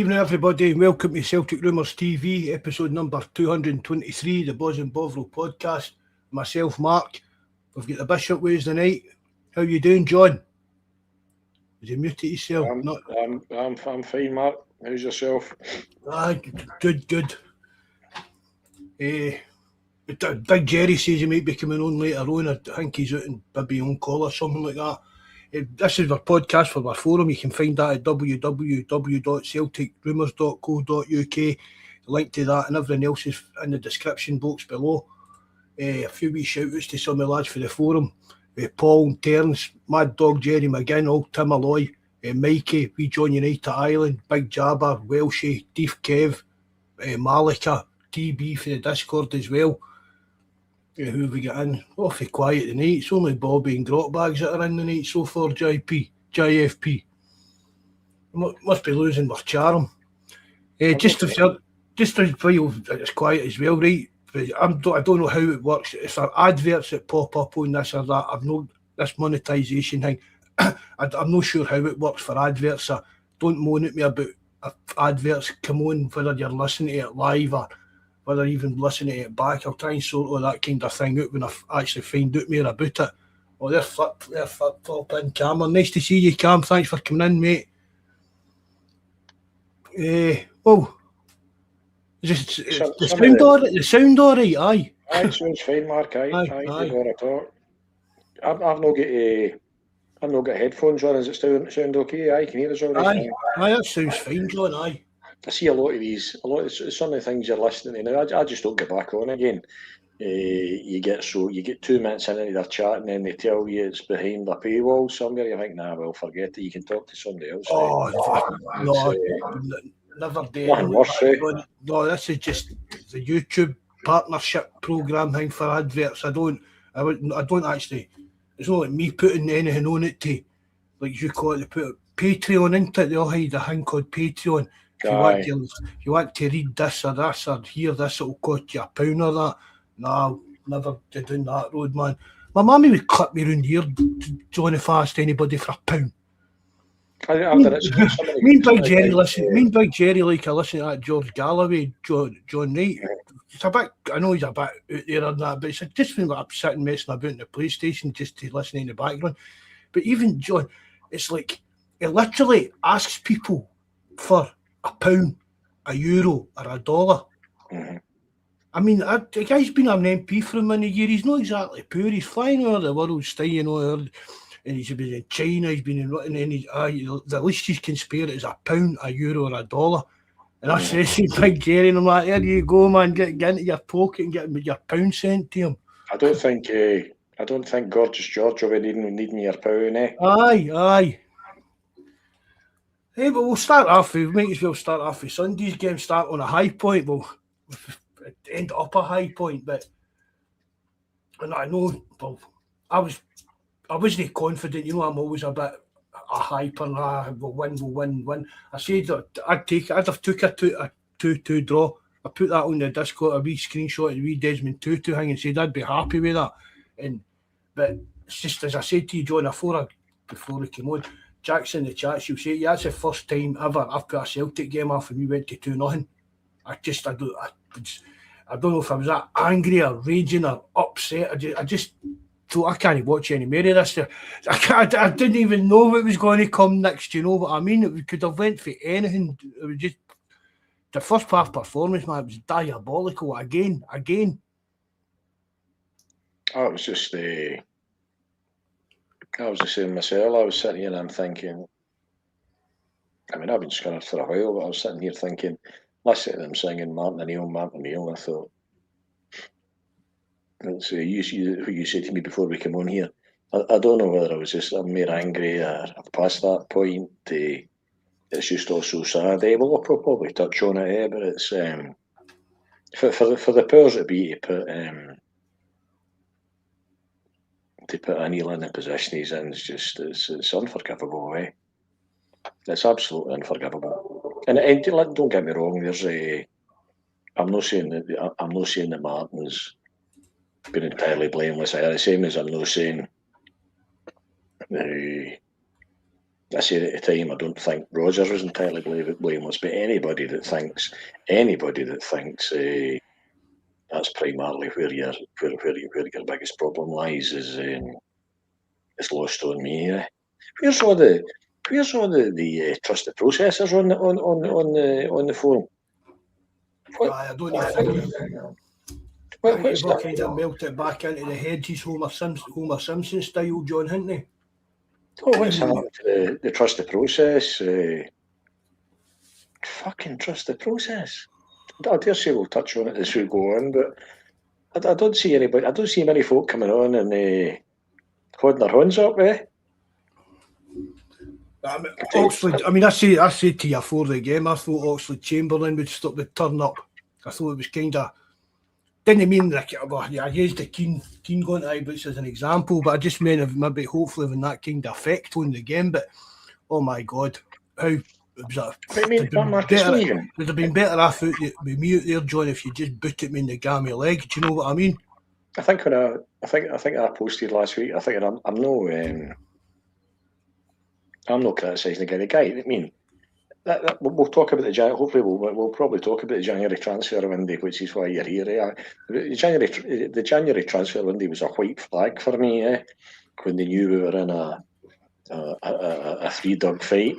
Evening, everybody. Welcome to Celtic Rumours TV, episode number 223, the Bawz and Bovril podcast. Myself, Mark. We've got the Bishop with us tonight. How you doing, John? Is you muted yourself? I'm fine, Mark. How's yourself? Good. Big Jerry says he might be coming on later on. I think he's out in maybe on call or something like that. This is our podcast for our forum. You can find that at www.CelticRumoursTV.co.uk. The link to that and everything else is in the description box below. A few wee shout-outs to some of the lads for the forum. Paul, Terence, Mad Dog, Jerry McGinn, Old Tim Alloy, Mikey, wee John United Island, Big Jabber, Welshie, Deef Kev, Malika, TB for the Discord as well. Who have we got in? Awfully quiet tonight. It's only Bobby and Grotbags that are in tonight so far, JFP. Must be losing our charm. Just while it's quiet as well, right? I don't know how it works. If there are adverts that pop up on this or that, I've no this monetisation thing. I'm not sure how it works for adverts. So don't moan at me about if adverts come on, whether you're listening to it live or whether even listening to it back. I'll try and sort all that kind of thing out when I actually find out more about it. Oh, they're flip-flopping, Cameron. Nice to see you, Cam. Thanks for coming in, mate. Is the sound all right? Aye. Aye, sounds fine, Mark. Aye. I've not got headphones on. Is it still sound okay? Aye, can you hear us all right? Aye, that sounds fine, John. Aye. I see a lot of some of the things you're listening to now. I just don't get back on again. You get 2 minutes into their chat and then they tell you it's behind the paywall somewhere. You think, nah, well, forget it. You can talk to somebody else. Never do. No, this is just the YouTube partnership program thing for adverts. I don't actually. It's not like me putting anything on it to, like you call it, put Patreon into it. They all hide a thing called Patreon. If you want to read this or hear this, it'll cost you £1 or that. No, never did down that road, man. My mammy would clip me round here, Johnny Fast, anybody for £1. Me and Big Jerry like I listen to that George Galloway, John Knight. It's a bit, I know he's a bit out there and that, but it's just when I'm sitting messing about in the PlayStation just to listen in the background. But even John, it's like he literally asks people for £1, €1 or $1. Mm-hmm. I mean, the guy's been an MP for a many years. He's not exactly poor. He's flying over the world, staying over, and he's been in China. He's been in, and the least he can spare it is £1, €1 or $1. And I said to Big Jerry, and I'm like, there you go, man. Get into your pocket and get your £1 sent to him. I don't think Gorgeous George will be needing your £1, eh? Aye. Hey, but we'll start off. We might as well start off with Sunday's game. Start on a high point. We'll end up a high point, but and I know. Well, I wasn't confident. You know, I'm always a bit a hyper. We'll win. I said that I'd have took a 2-2 draw. I put that on the Discord, a wee screenshot of the wee Desmond Tutu thing, and said I'd be happy with that. But it's just as I said to you, John, before we came on. Jack's in the chat, she'll say, yeah, that's the first time ever I've put a Celtic game off and we went to 2-0. I don't know if I was that angry or raging or upset. I just thought I can't watch any more of this. I didn't even know what was going to come next, you know what I mean? It could have went for anything. It was just the first half performance, man, it was diabolical again. Oh, it was just I was the same myself. I was sitting here and I'm thinking, I mean, I've been scunnered for a while, but I was sitting here thinking, listening to them singing Martin O'Neill, and I thought, let's see, what you said to me before we came on here, I don't know whether I'm more angry or I've passed that point. It's just all so sad. Well, I'll probably touch on it, but it's for the powers that be to put O'Neill in the position he's in is just it's unforgivable, eh? It's absolutely unforgivable. And don't get me wrong. I'm not saying that Martin's been entirely blameless either. The same as I'm not saying I said at the time, I don't think Rodgers was entirely blameless, but anybody that thinks that's primarily where your biggest problem lies is lost on me. Where's all the trusted processors on the forum? I don't even think I think What's you've all that? kind of melted back into the hedges, Homer Simpson style, John Hintney. Oh, what's happened to the trusted process? Fucking trusted process. I dare say we'll touch on it as we go on, but I don't see anybody. I don't see many folk coming on and holding their hands up, Oxlade, I mean, I said to you before the game, I thought Oxlade Chamberlain would turn up. I thought it was kind of, didn't mean like, well, yeah, I used the Keane going to Ibrox as an example, but I just meant of maybe hopefully having that kind of effect on the game. But oh my God, how was that? Would have been better off with me out there, John, if you just boot at me in the gammy leg. Do you know what I mean? I think I posted last week. I think I'm not criticising the guy. I mean, we'll talk about hopefully we'll probably talk about the January transfer window, which is why you're here. The January transfer window was a white flag for me. When they knew we were in a three-dog fight.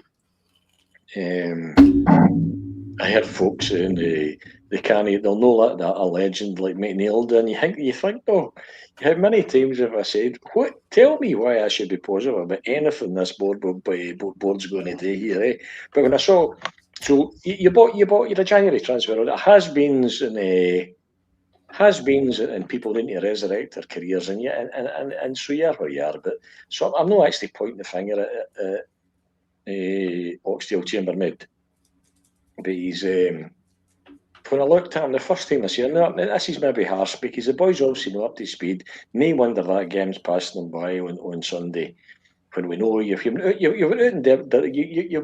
I heard folks saying they'll know that a legend like McNeil, and you think though, how many times have I said, tell me why I should be positive about anything this board's going to do here, But when I saw, so you're a January transfer, has-beens and people need to resurrect their careers, and so you're where you are. But so I'm not actually pointing the finger at Oxdale Chambermaid. But he's when I looked at him the first time I see him, this is maybe harsh because the boys obviously not up to speed. No wonder that game's passing them by on Sunday. When we know you've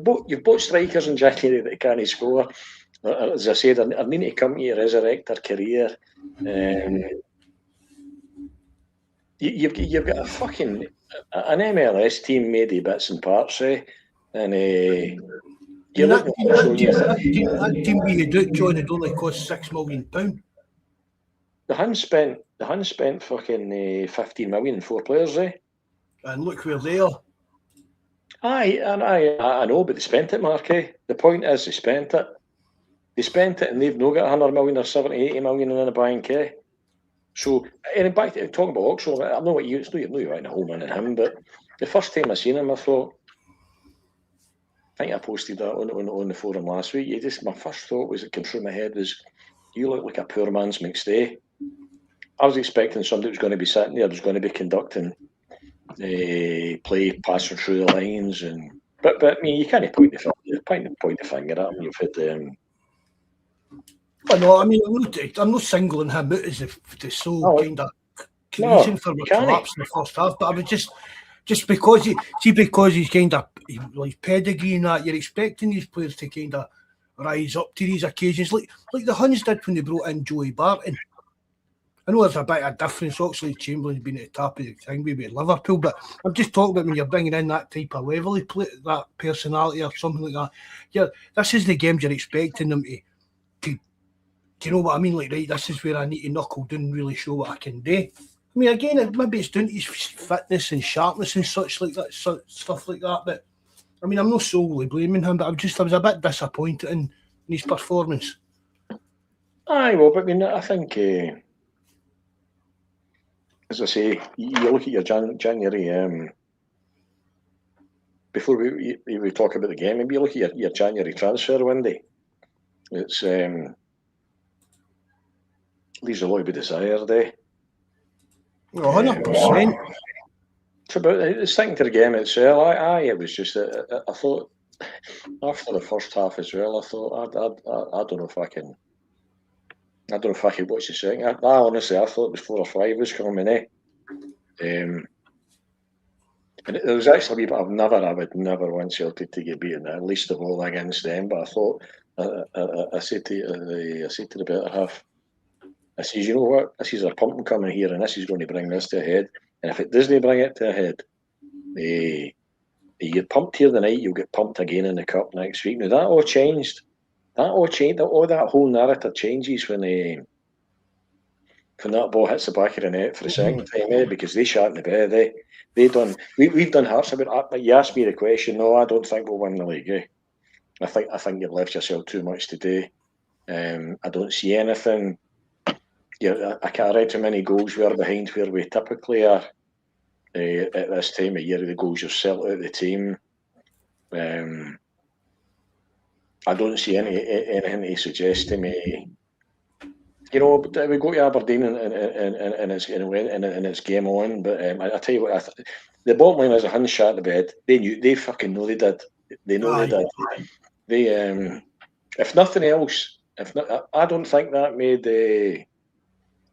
both strikers in January that can't score. As I said, I need to come here to resurrect their career. You've got a fucking an MLS team made of bits and parts, and that team we had out, John, had only cost £6 million. The Huns spent fucking 15 million in 4 players, And look where they are. I know, but they spent it, Mark. The point is, they spent it. They spent it, and they've not got 100 million or 70, 80 million in the bank. So, and back to talking about Oxford, I know what you. It's not you're right in a home in him, but the first time I seen him, I thought. I think I posted that on the forum last week. My first thought was, it came through my head was, you look like a poor man's McStay. I was expecting somebody was going to be sitting there, was going to be conducting play, passing through the lines, but I mean, you can't point the finger at him. You've had. Well, no, I mean, I'm not singling him out as the sole kind of reason for my collapse in the first half, but I was just because he's kind of like pedigree and that, you're expecting these players to kind of rise up to these occasions, like the Huns did when they brought in Joey Barton. I know there's a bit of difference. Oxlade Chamberlain's been at the top of the thing with Liverpool, but I'm just talking about when you're bringing in that type of level, that personality or something like that. Yeah, this is the games you're expecting them to. Do you know what I mean? Like, right, this is where I need to knuckle down and really show what I can do. I mean, again, maybe it's down to his fitness and sharpness and such like that, stuff like that. But I mean, I'm not solely blaming him, but I was a bit disappointed in his performance. Aye, well, but I mean, I think, as I say, you look at your January. Before we talk about the game, maybe you look at your January transfer window. It's leaves a lot to be desired, 100%. It's about sticking to the game itself. It was just I thought after the first half as well. I thought I don't know if I can. I don't know if I can watch the second. I honestly thought it was 4 or 5 was coming, And there was actually, but I would never want Celtic to get beaten, at least of all against them. But I thought I said to the better half. I says, you know what? This is a pumping coming here, and this is going to bring this to a head. And if it doesn't bring it to a head, You get pumped here the night, you'll get pumped again in the cup next week. Now that all changed. That all changed. All that whole narrative changes when that ball hits the back of the net for the second time, because they shat in the bed. We've done Hearts about that. You asked me the question. No, I don't think we'll win the league. I think you've left yourself too much today. I don't see anything. I can't read too many goals we are behind where we typically are at this time of year. The goals are set out of the team. I don't see anything to suggest to me. We go to Aberdeen and it's game on. But I tell you what, the bottom line is a Huns shat the bed. They fucking know they did. They know they did. They if nothing else, I don't think that made.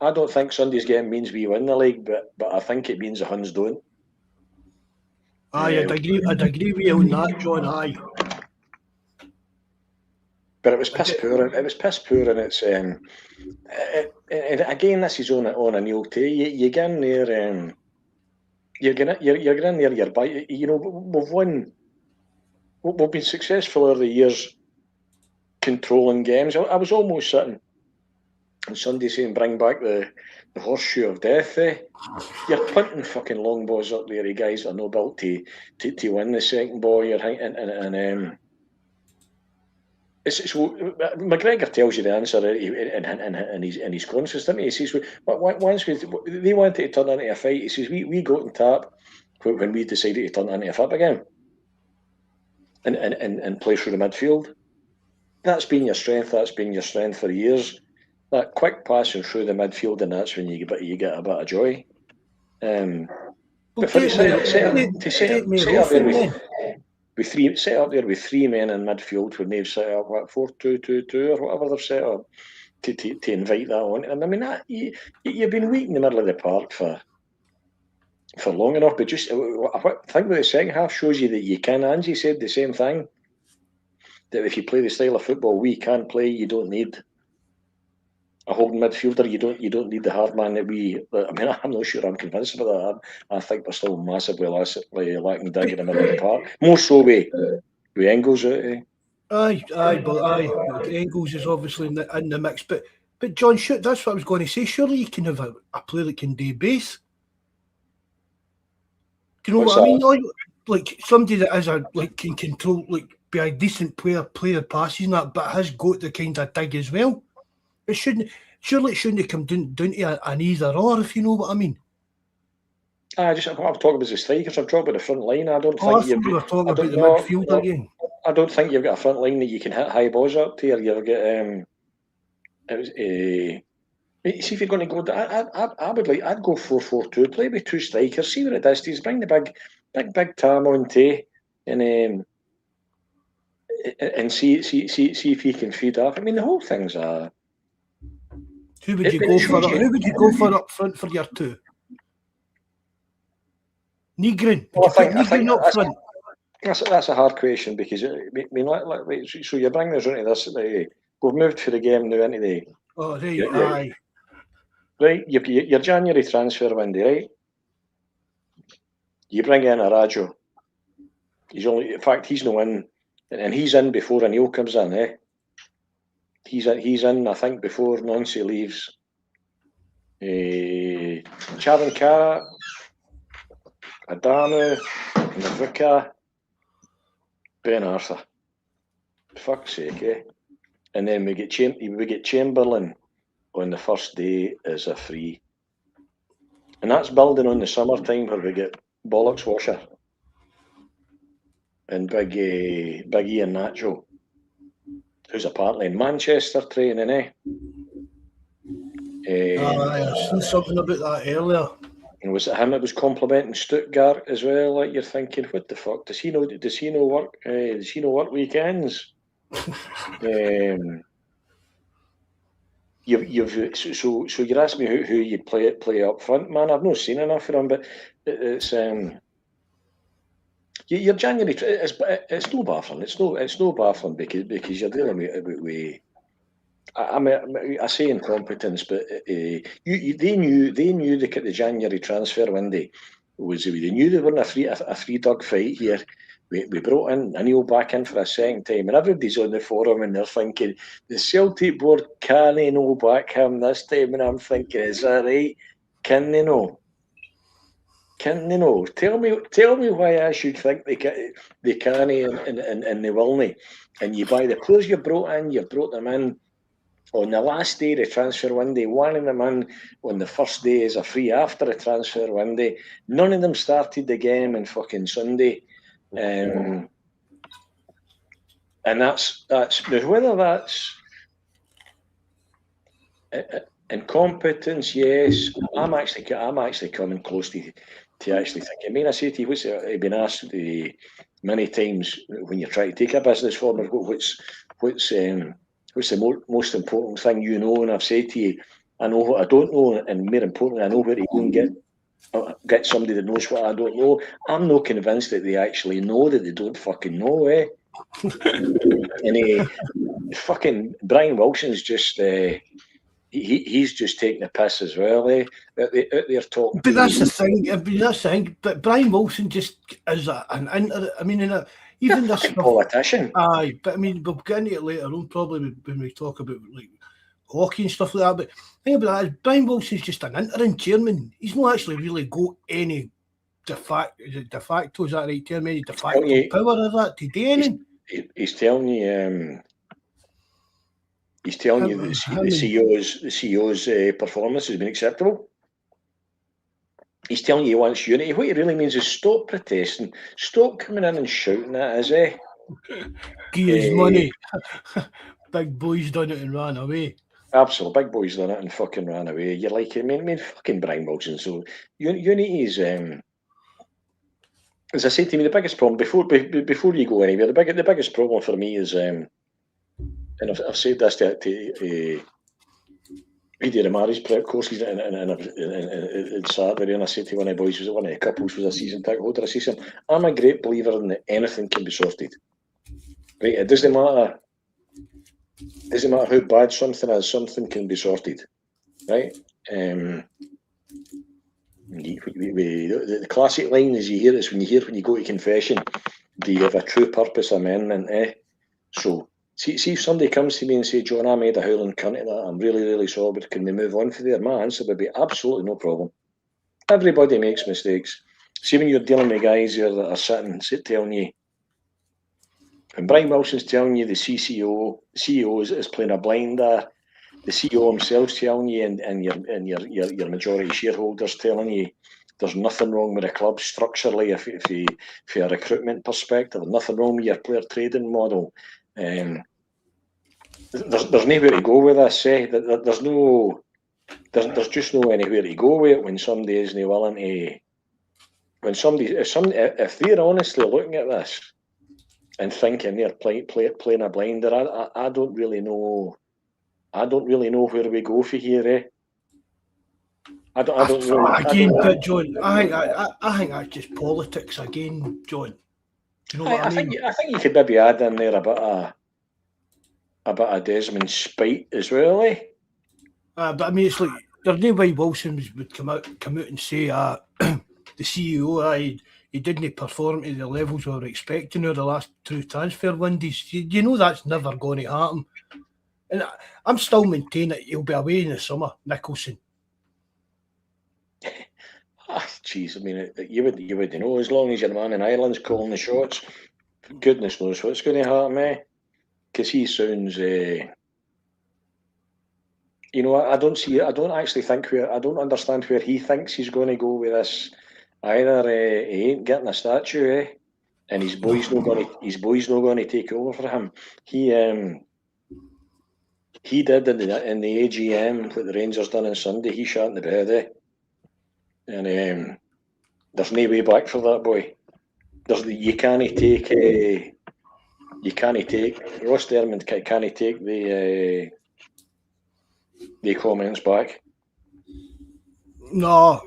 I don't think Sunday's game means we win the league, but I think it means the Huns don't. I'd agree with you on that, John. Aye. But it was piss poor. It was piss poor, and it's and again, this is on a Neil Tay. You get in there, you're getting in there. You're by. We've won. We've been successful over the years, controlling games. I was almost sitting on Sunday saying, "Bring back the horseshoe of death." You're punting fucking long balls up there. You guys are no built to win the second ball. You're and McGregor tells you the answer in his conference, doesn't he? He says, once they wanted to turn into a fight, he says, we got on tap when we decided to turn into a flip again and play through the midfield. That's been your strength. That's been your strength for years. That quick passing through the midfield, and that's when you get a bit of joy. But for set up there with three men in midfield when they've set up 4-2-2-2 or whatever they've set up to invite that on. And I mean, you've been weak in the middle of the park for long enough. But just I think the second half shows you that you can. Angie said the same thing, that if you play the style of football we can play, you don't need a holding midfielder. You don't need the hard man that we. I mean, I'm not sure I'm convinced about that. I think we're still massively lacking dig in the middle of the park. More so with Engels out. But Engels is obviously in the mix. But John, that's what I was going to say. Surely you can have a player that can do both. Do you know what I mean? Like somebody that is can control, be a decent player passes and that, but has got the kind of dig as well. Surely it shouldn't have come down to an either or, if you know what I mean. I'm talking about the strikers. I'm talking about the front line. I don't think you were talking about the midfield again. I don't think you've got a front line that you can hit high balls up to. Or you've got see if you're going to go. I'd go 4-4-2. Play with two strikers. See what it does to you. Bring the big Tam on to and see if he can feed off. I mean, the whole thing's a. Who would you go for up front for your two? Negrin. I think up front. That's a hard question because I mean, so you bring us into this. We've moved for the game now into the. Oh, right, aye. Right, your January transfer window, right? You bring in a Rajo. He's no in, and he's in before Anil comes in, He's in, I think, before Nancy leaves. Chavankara, Adamo, Navuka, Ben Arthur. Fuck's sake, And then we get Chamberlain on the first day as a free. And that's building on the summertime where we get Bollocks Washer and Big Ian Nacho, who's apparently in Manchester training, I've seen something about that earlier. And was it him that was complimenting Stuttgart as well? Like, you're thinking, what the fuck? Does he know work? Does he know work weekends? So you're asking me who you'd play up front, man. I've not seen enough of him, but it's your January. It's no baffling. It's no baffling because you're dealing with. I say incompetence, but they knew the January transfer window was. They knew they were in a free dog fight here, we brought in Neil back in for a second time, and everybody's on the forum and they're thinking the Celtic board can't no back him this time, and I'm thinking, is that right? Can they no? Can they no? Tell me why I should think they can't and they willn't. And you buy the players you brought them in on the last day of the transfer window, one of them in on the first day as a free after the transfer window. None of them started the game on fucking Sunday. And that's now whether that's incompetence, yes. I'm actually coming close to actually thinking. I mean, I say to you, I've been asked many times when you try to take a business forward, what's the most important thing you know? And I've said to you, I know what I don't know, and more importantly, I know where to go and get somebody that knows what I don't know. I'm not convinced that they actually know that they don't fucking know, eh? And fucking Brian Wilson's just he's just taking the piss as well, eh? Out there talking. But that's the thing. But Brian Wilson just is even this politician. Aye, but I mean, we'll get into it later on, probably when we talk about like hockey and stuff like that. But the thing about that is Brian Wilson's just an interim chairman. He's not actually really got any de facto, is that right term? Any de facto power of that to do anything. He's telling you. He's telling you that the CEO's performance has been acceptable. He's telling you he wants unity. What he really means is stop protesting, stop coming in and shouting at us, eh? Give his money. Big boys done it and ran away. Absolutely, big boys done it and fucking ran away. You're like, I mean, fucking Brian Wilson. So unity is, as I said to me, the biggest problem before you go anywhere, the biggest problem for me is, and I've said this to the marriage prep courses and Saturday, and I said to one of the boys, one of the couples was a season ticket holder, I said, I'm a great believer in that anything can be sorted. Right? It doesn't matter how bad something is, something can be sorted. Right? The classic line is when you go to confession, do you have a true purpose amendment, eh? So see if somebody comes to me and say, John, I made a howling cunt of that, I'm really, really sorry, but can we move on from there? My answer would be absolutely no problem. Everybody makes mistakes. See, when you're dealing with guys here that are sitting telling you, when Brian Wilson's telling you the CEO is playing a blinder, the CEO himself's telling you, and your majority shareholders telling you there's nothing wrong with the club structurally if for a recruitment perspective, there's nothing wrong with your player trading model. There's nowhere to go with this. There's just no anywhere to go with it when somebody isn't willing to. If they're honestly looking at this and thinking they're playing a blinder, I don't really know. I don't really know where we go for here, eh? I don't know. But John, I think that's just politics again, John. Do you know what I mean? I think you could maybe add in there a bit of Desmond spite as well, eh? But I mean, it's like there's no way Wilson would come out and say, the CEO, he didn't perform to the levels we were expecting over the last two transfer windows. You know that's never going to happen. And I'm still maintaining that he'll be away in the summer, Nicholson. Jeez, I mean, you would know, as long as your man in Ireland's calling the shots, goodness knows what's going to happen, eh? Because he sounds, I don't understand where he thinks he's going to go with this either. He ain't getting a statue, eh? And his boy's not going to take over for him. He did in the AGM what the Rangers done on Sunday. He shot in the bed, eh? And there's no way back for that boy. You can't take Ross Dermond can't take the comments back. No,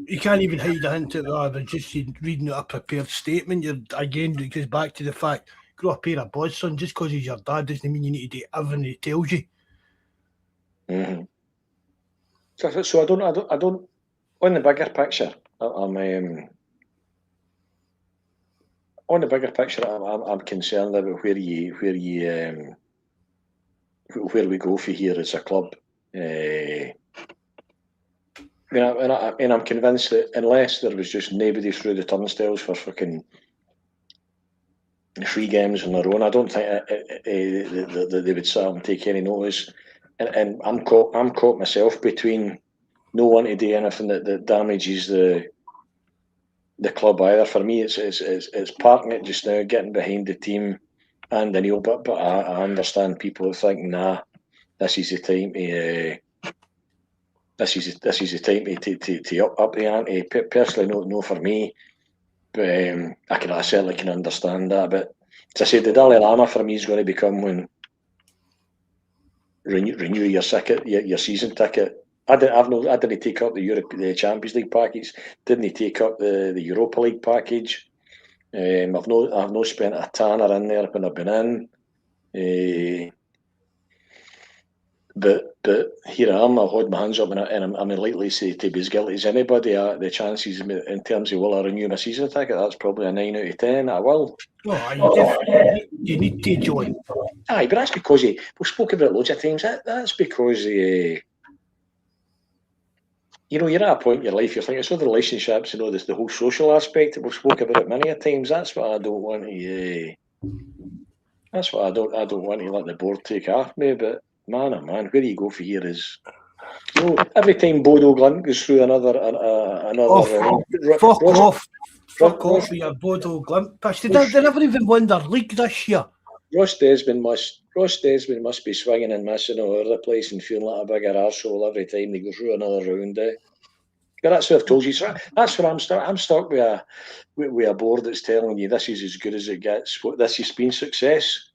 you can't even hide a hint at that. But just reading a prepared statement, it goes back to the fact, grow a pair of Bawz, son. Just because he's your dad doesn't mean you need to do everything he tells you. Mm-hmm. So I don't. On the bigger picture, on the bigger picture, I'm concerned about where we go for here as a club. And I'm convinced that unless there was just nobody through the turnstiles for fucking 3 games on their own, I don't think they would sit up and take any notice. And I'm caught myself between no one to do anything that damages the club either. For me, it's parking it just now, getting behind the team and the Neil. But I understand people think, nah, this is the time to. This is the time to up the ante. Personally, no for me, but I certainly can understand that. But as I said, the Dalai Lama for me is going to become when renew your season ticket. I didn't take up the Champions League package. Didn't take up the Europa League package. I've no spent a tanner in there when I've been in. But here I am. I'll hold my hands up, and I'm likely to be as guilty as anybody. The chances in terms of will I renew my season ticket, that's probably a 9 out of 10. I will. You need to join. Aye, but that's because we spoke about it loads of times. That's because you're at a point in your life. You're thinking it's all the relationships, the whole social aspect. We've spoken about it many a times. That's what I don't want to. That's what I don't want to let the board take off me. But man, oh man, where you go for here is, every time Bodo Glint goes through another. Fuck off with your Bodo Glint pitch. They never even won their league this year. Ross Desmond must be swinging and missing all over the place and feeling like a bigger arsehole every time they go through another round. But that's what I've told you. So that's where I'm stuck. I'm stuck with a board that's telling you this is as good as it gets. This has been success.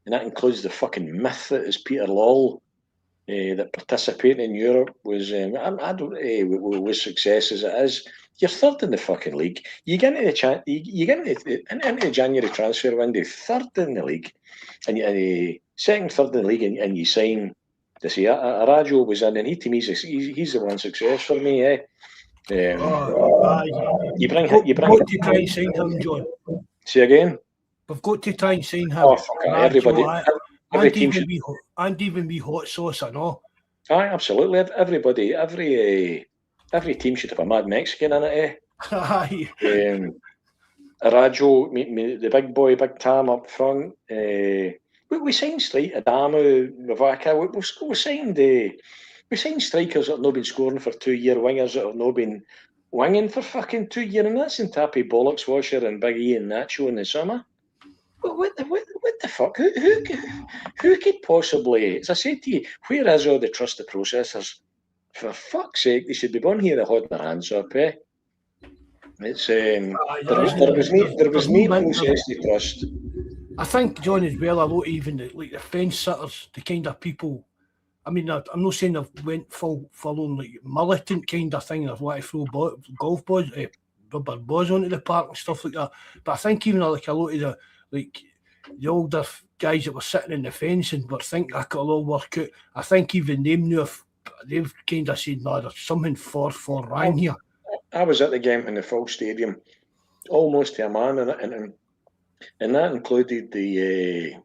And that includes the fucking myth that is Peter Lawwell, that participating in Europe was with success as it is. You're third in the fucking league. You get into the January transfer window, third in the league, and second, third in the league, and you sign. To say Arajo was in, and he to me he's the one success for me. You bring. We've got to try and sign him, John. Say again. We've got to try and sign him. Oh, everybody. Every team should. And even be hot sauce and all. Aye, absolutely. Everybody, every team should have a mad Mexican in it. Aye. Arajo, the big boy, Big Tam up front. We signed Adamu, Novaka. We signed strikers that have not been scoring for 2 year, wingers that have not been winging for fucking 2 year, and that's in Tappy Bollocks Washer and Big E and Nacho in the summer. What the fuck? Who could possibly? As I said to you, where is all the trusted processors? For fuck's sake, they should be born here holding their hands up, eh? It's there was no process to trust. I think, John, as well, a lot even the fence sitters, the kind of people. I mean, I'm not saying they've went full on like militant kind of thing. They've wanted to throw golf balls, rubber balls onto the park and stuff like that. But I think even like a lot of the older guys that were sitting in the fence and were thinking that it'll all work out. I think even them knew if they've kind of said, no, there's something for wrong here. I was at the game in the full stadium, almost to a man, and that included the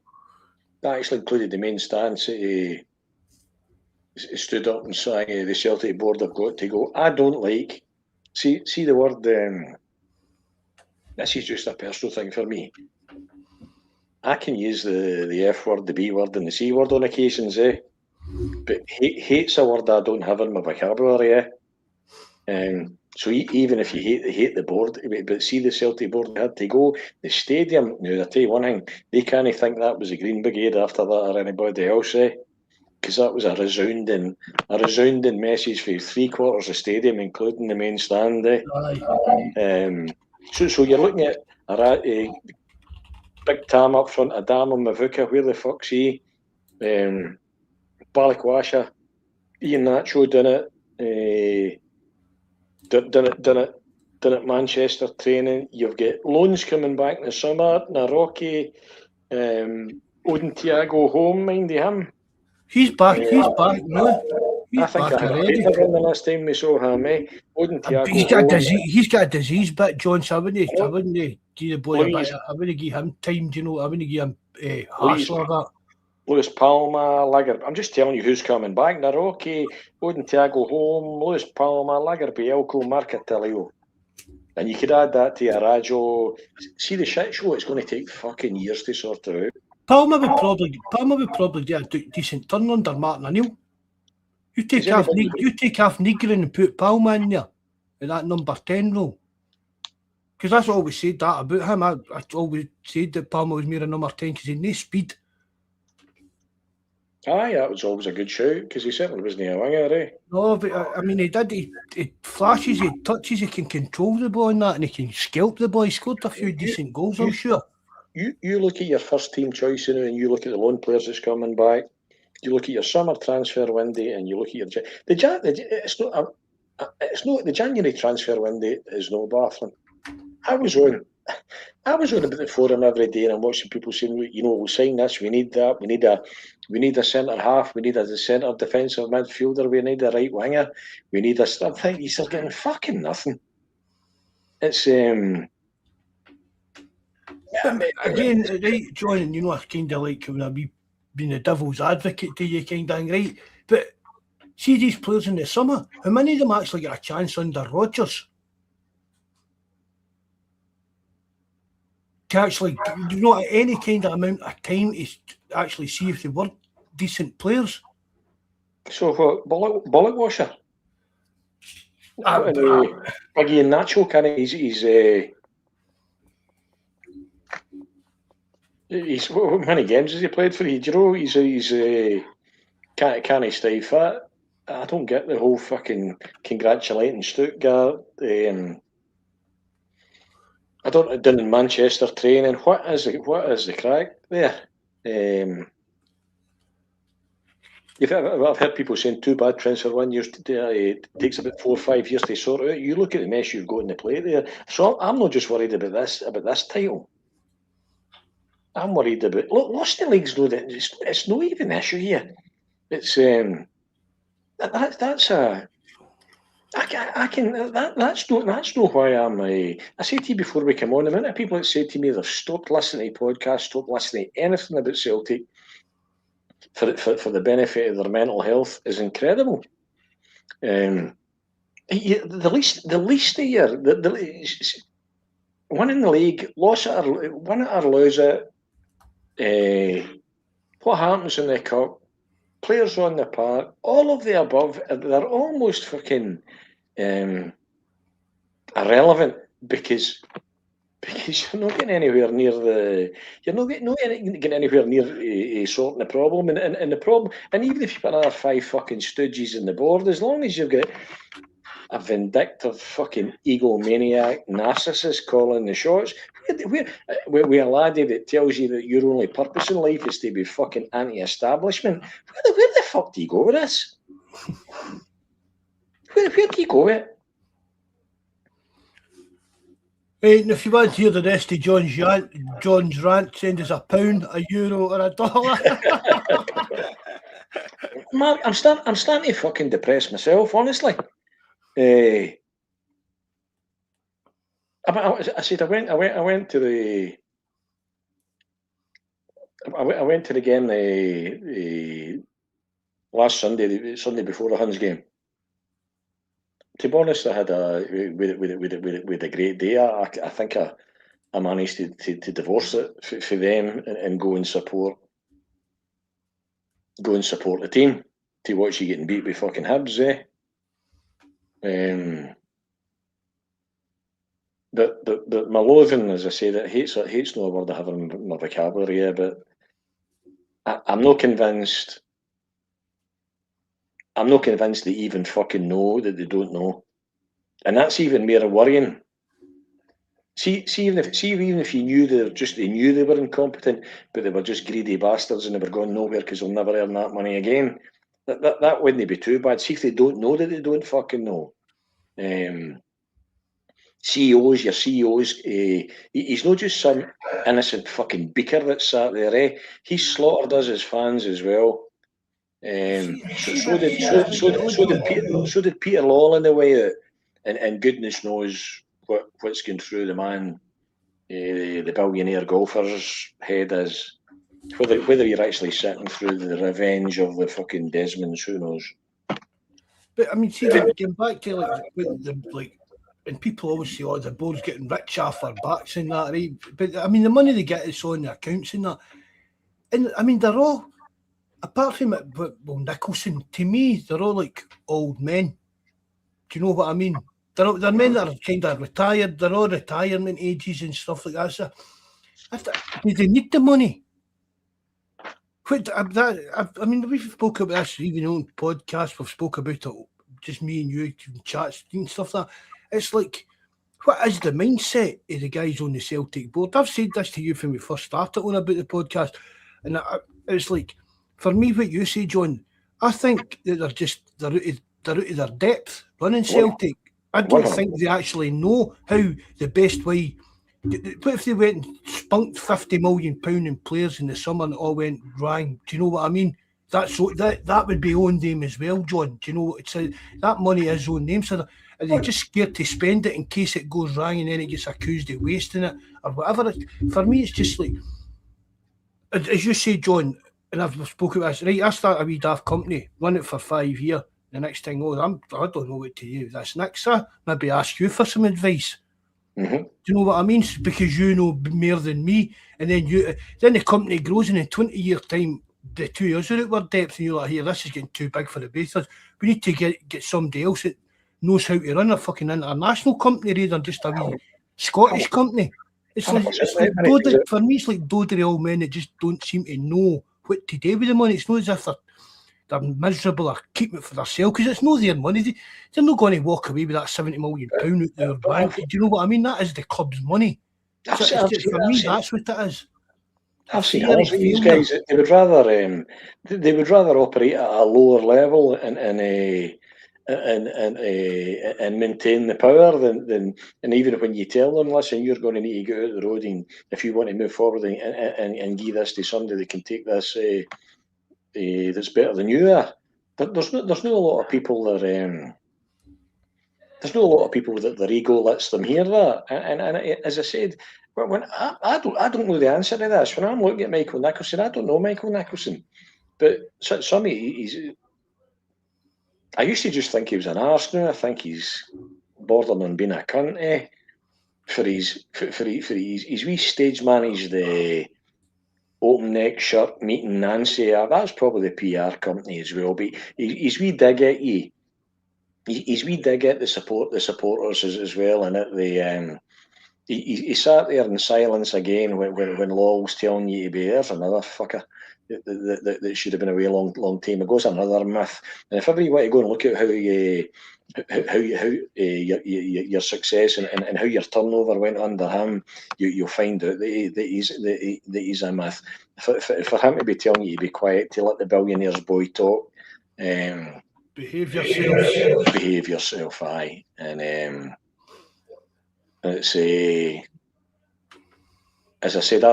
main stand. Stood up and sang the Celtic board have got to go. I don't like see the word. This is just a personal thing for me. I can use the F word, the B word, and the C word on occasions, but hate's a word I don't have in my vocabulary, so even if you hate the board, but see the Celtic board had to go. The stadium, now I'll tell you one thing, they can't think that was the Green Brigade after that or anybody else, because that was a resounding message for 3/4 of the stadium, including the main stand. So you're looking at Big Tam up front, Adama Mavuka, where the fuck's he? Balakwasha, Ian Nacho done it Manchester training. You've got loans coming back in the summer. Naroki, Odin Tiago home, mind him. He's back now. I think I had the last time we saw him. Odin Tiago. He's got a disease bit, John, haven't he? give the boy a bit. I wouldn't give him time. Do you know? I wouldn't give him hassle of that. Lewis Palma, Lager. I'm just telling you who's coming back. Naroki, Odin Thiago Home, Lewis Palma, Lager Bielko, Marcatelio. And you could add that to Arajo. See the shit show, it's going to take fucking years to sort it out. Palma would probably do a decent turn under Martin O'Neill. You take off Negrin and put Palma in there in that number 10 role. Because that's what I always said that about him. I always said that Palma was more a number 10 because he had no speed. Aye, that was always a good shout because he certainly wasn't a winger, eh? No, but I mean, he flashes, he touches, he can control the ball and that, and he can scalp the ball. He scored a few decent goals, I'm sure. You look at your first team choice and you look at the loan players that's coming back. You look at your summer transfer window and you look at your it's not the January transfer window is no baffling. I was on about the forum every day and I'm watching people saying, you know, we'll sign this, we need that, we need a centre half, we need a centre defensive midfielder, we need a right winger, we need a stuff. I think these are getting fucking nothing. It's again, right, John, you know, I kind of like when I've been the devil's advocate to you, kind of thing, right? But see these players in the summer, how many of them actually get a chance under Rodgers? To actually, you know, any kind of amount of time to actually see if they were decent players. So what, bullet washer? Again, Nacho kind of he's how many games has he played for you? Do you know he's can he stay fit? I don't get the whole fucking congratulating Stuttgart. I don't done in Manchester training. What is the crack there? I've heard people saying 2 bad transfer 1 year. It takes about 4 or 5 years to sort it out. You look at the mess you've got in the play there. So I'm not just worried about this title. I'm worried about lost the league's no. It's not even an issue here. It's that's a. That's not why I'm. I said to you before we come on, the amount of people that say to me they've stopped listening to podcasts, stopped listening to anything about Celtic for the benefit of their mental health is incredible. The least of year, winning the league, win it or lose it. What happens in the cup? Players on the park, all of the above, they're almost fucking irrelevant because you're not getting anywhere near getting anywhere near sorting the problem and the problem. And even if you put another 5 fucking stooges in the board, as long as you've got a vindictive fucking egomaniac narcissist calling the shots, we're a laddie that tells you that your only purpose in life is to be fucking anti-establishment. Where the fuck do you go with this? Where do you go with it? And if you want to hear the rest of John's rant, send us £1, €1 or $1. Mark, I'm starting to fucking depress myself, honestly. I said I went to the game the last Sunday, the Sunday before the Huns game. To be honest, I had with a great day. I think I managed to divorce it for them and go and support the team to watch you getting beat by fucking Hibs, eh? But my loathing, as I said, hate's no word I have in my vocabulary here, but I'm not convinced. I'm not convinced they even fucking know that they don't know, and that's even more worrying. See, even if you knew they knew they were incompetent, but they were just greedy bastards and they were going nowhere because they'll never earn that money again. That wouldn't be too bad. See if they don't know that they don't fucking know. CEOs, your CEOs, he's not just some innocent fucking beaker that sat there, eh? He slaughtered us as fans as well. So did Peter Lawwell in the way that, and goodness knows what's going through the man the billionaire golfer's head is. Whether you're actually sitting through the revenge of the fucking Desmonds, who knows? But I mean, see, getting back to and people always say, "Oh, the board's getting rich off their backs and that," right? But I mean, the money they get is on the accounts and that. And I mean, they're all, apart from it, well, Nicholson, to me, they're all like old men. Do you know what I mean? They're men that are kind of retired. They're all retirement ages and stuff like that. So, do they need the money? I mean, we've spoken about this even on podcasts. We've spoken about it, just me and you, chats and stuff like that. It's like, what is the mindset of the guys on the Celtic board? I've said this to you when we first started on about the podcast, and it's like, for me, what you say, John, I think that they're out of their depth running Celtic. I don't think they actually know how the best way. What if they went and spunked £50 million in players in the summer and it all went wrong? Do you know what I mean? That would be on them as well, John. Do you know what that money is on them? So are they just scared to spend it in case it goes wrong and then it gets accused of wasting it or whatever? For me, it's just like, as you say, John, and I've spoken about this, right? I start a wee daft company, run it for 5 years. The next thing, I don't know what to do. That's next, sir. Maybe ask you for some advice. Mm-hmm. Do you know what I mean? Because you know more than me, and then the company grows, and in 20 years' time, the two years are at our depth, and you're like, here, this is getting too big for the both of us. We need to get somebody else that knows how to run a fucking international company rather than just a wee Scottish company. It's like for me, it's like dodery old men that just don't seem to know what to do with the money. It's not as if they're miserable or keep it for themselves, because it's not their money. They're not going to walk away with that £70 million out their bank. Do you know what I mean? That is the club's money. For me, that's what it is. I've seen these guys. They would rather operate at a lower level and maintain the power than and even when you tell them, listen, you're going to need to get out the road, and if you want to move forward and give this to somebody that can take this. That's better than you are. There's not a lot of people that there's not a lot of people that their ego lets them hear that. And as I said, when I don't know the answer to this. When I'm looking at Michael Nicholson, I don't know Michael Nicholson, but some I used to just think he was an arse. Now I think he's bordering on being a cunt for his wee stage managed open neck shirt meeting Nancy. That's probably the PR company as well. But he's wee dig at you. He's wee dig at the supporters as well. And he sat there in silence again when Law was telling you to be there's another fucker that should have been away a long time ago. It's another myth. And if ever you want to go and look at how your success and how your turnover went under him, you'll find out that he's a myth. For him to be telling you to be quiet, to let the billionaire's boy talk, behave yourself, aye. And it's as I said,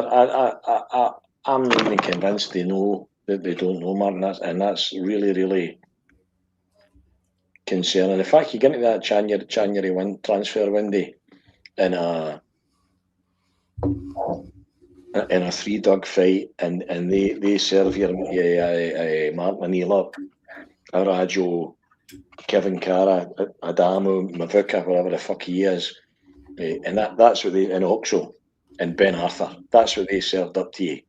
I'm not even convinced they know that they don't know, Martin, and that's really, really concerning. In fact, you get into that January transfer window in a 3-dug fight, and they serve your Martin O'Neill up, Arajo, Kevin Carra, Adamo, Mavuka, whatever the fuck he is, and that's what they in Oxo and Ben Arthur. That's what they served up to you.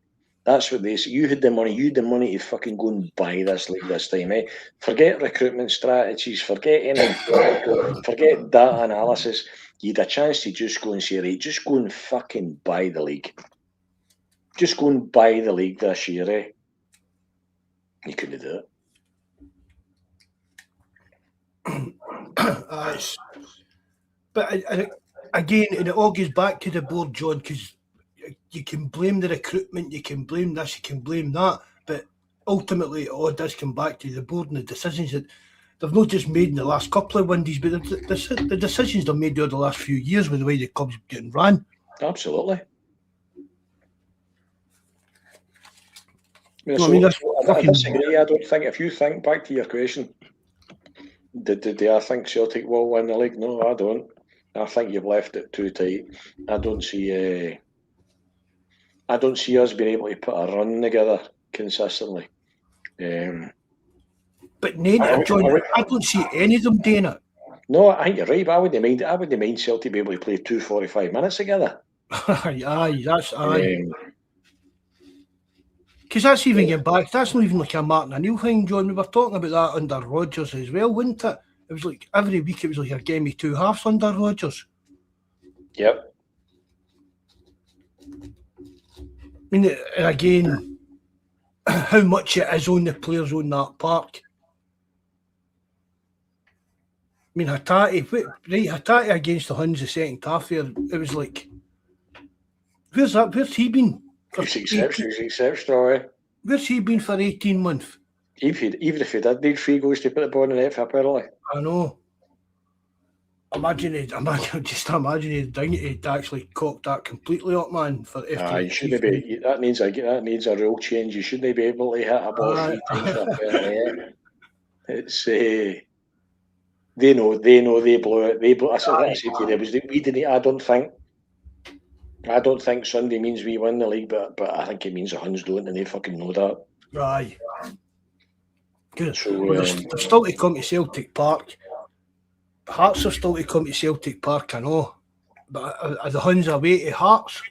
That's what they said. You had the money. You had the money to fucking go and buy this league this time, eh? Forget recruitment strategies. Forget data analysis. You had a chance to just go and say, right, just go and fucking buy the league. Just go and buy the league this year, eh? You couldn't do it. But again, and it all goes back to the board, John, because you can blame the recruitment, you can blame this, you can blame that, but ultimately it all does come back to the board and the decisions that they've not just made in the last couple of windies, but the decisions they've made over the last few years with the way the club's getting run. Absolutely. I disagree. I don't think, if you think back to your question, did I think Celtic will win the league? No, I don't. I think you've left it too tight. I don't see us being able to put a run together consistently. But John, I don't see any of them doing it. No, I think you're right, but I wouldn't mind Celtic being able to play 45 minutes together. Aye, that's aye. Because that's even getting back, that's not even like a Martin O'Neill thing, John. We were talking about that under Rodgers as well, wasn't it? It was like every week it was like a game of two halves under Rodgers. Yep. I mean, and again, how much it is on the players on that park. I mean, Hatate against the Huns the second half there, it was like, where's he been? He's exceptional. Where's he been for 18 months? Even if he did need 3 goals to put the ball in the net for a penalty. I know. Imagine he'd actually cocked that completely up, man. You shouldn't be. That needs a rule change. You shouldn't be able to hit a ball 3 times for a penalty. It's they know they blew it. I said to you, I don't think Sunday means we win the league, but I think it means the Huns don't, and they fucking know that. Right. Good. So, they're still to come to Celtic Park. Hearts are still to come to Celtic Park, I know. But are the Huns away to Hearts?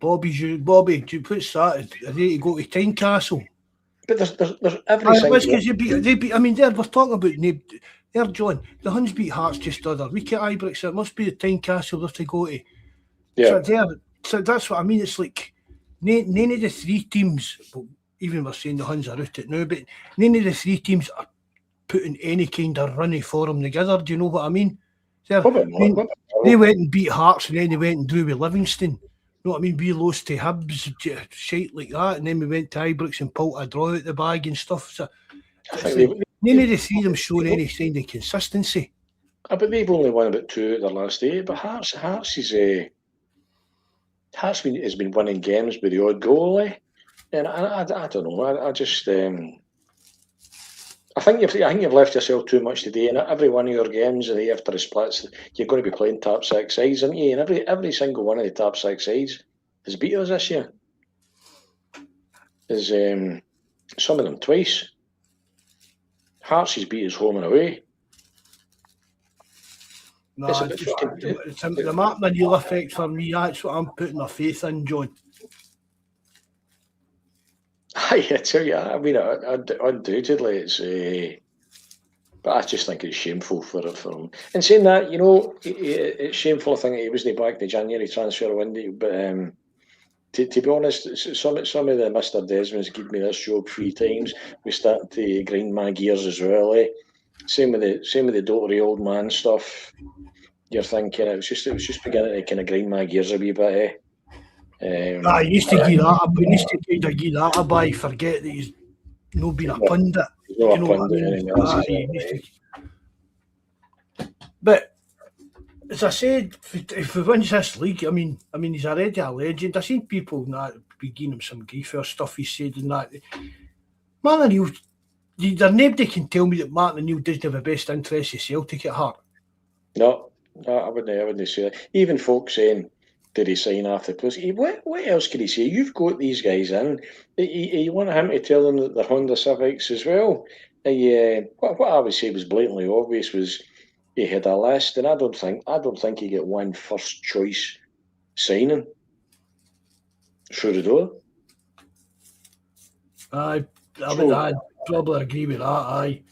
Bobby, do you put that? Are they to go to Tynecastle? But there's every single... because they beat, I mean, we're talking about... There, John, the Huns beat Hearts just the other week at Ibrox, so it must be the Tynecastle they're to go to. Yeah. So that's what I mean. It's like none of the 3 teams, well, even we're saying the Huns are out it now, but none of the 3 teams are putting any kind of runny form together. Do you know what I mean? They went and beat Hearts, and then they went and drew with Livingston. You know what I mean? We lost to Hibs, shite like that, and then we went to Ibrox and pulled a draw out the bag and stuff. So none of the 3 of them showing any sign of consistency. But they've only won about 2 out of their last 8. But Hearts has been winning games with the odd goal, and I don't know. I just I think you've left yourself too much today. And every one of your games after the splits, you're going to be playing top 6 sides, aren't you? And every single one of the top 6 sides has beat us this year. Is some of them twice. Hearts has beat us home and away. No, it's the Martin O'Neill effect for me. That's what I'm putting my faith in, John. I tell you, I mean, undoubtedly, it's. But I just think it's shameful for him. And saying that, you know, it's shameful. I think he wasn't back the January transfer window. But to be honest, some of the Mr. Desmonds give me this job 3 times. We started to grind my gears as well. Same with the Doherty old man stuff. You're thinking it was just beginning to kind of grind my gears a wee bit. I used to give that a buy. Forget that he's not been a pundit. He's not a pundit. But as I said, if he wins this league, I mean, he's already a legend. I've seen people be giving him some grief for stuff he said and that. Martin O'Neill, nobody can tell me that Martin O'Neill doesn't have the best interest of Celtic at heart. No, I wouldn't say that. Even folks saying, did he sign after the place? What else could he say? You've got these guys in. You want him to tell them that they're Honda Civics as well? What I would say was blatantly obvious was he had a list, and I don't think he get one first choice signing. Sure they do. I'd probably agree with that. Aye.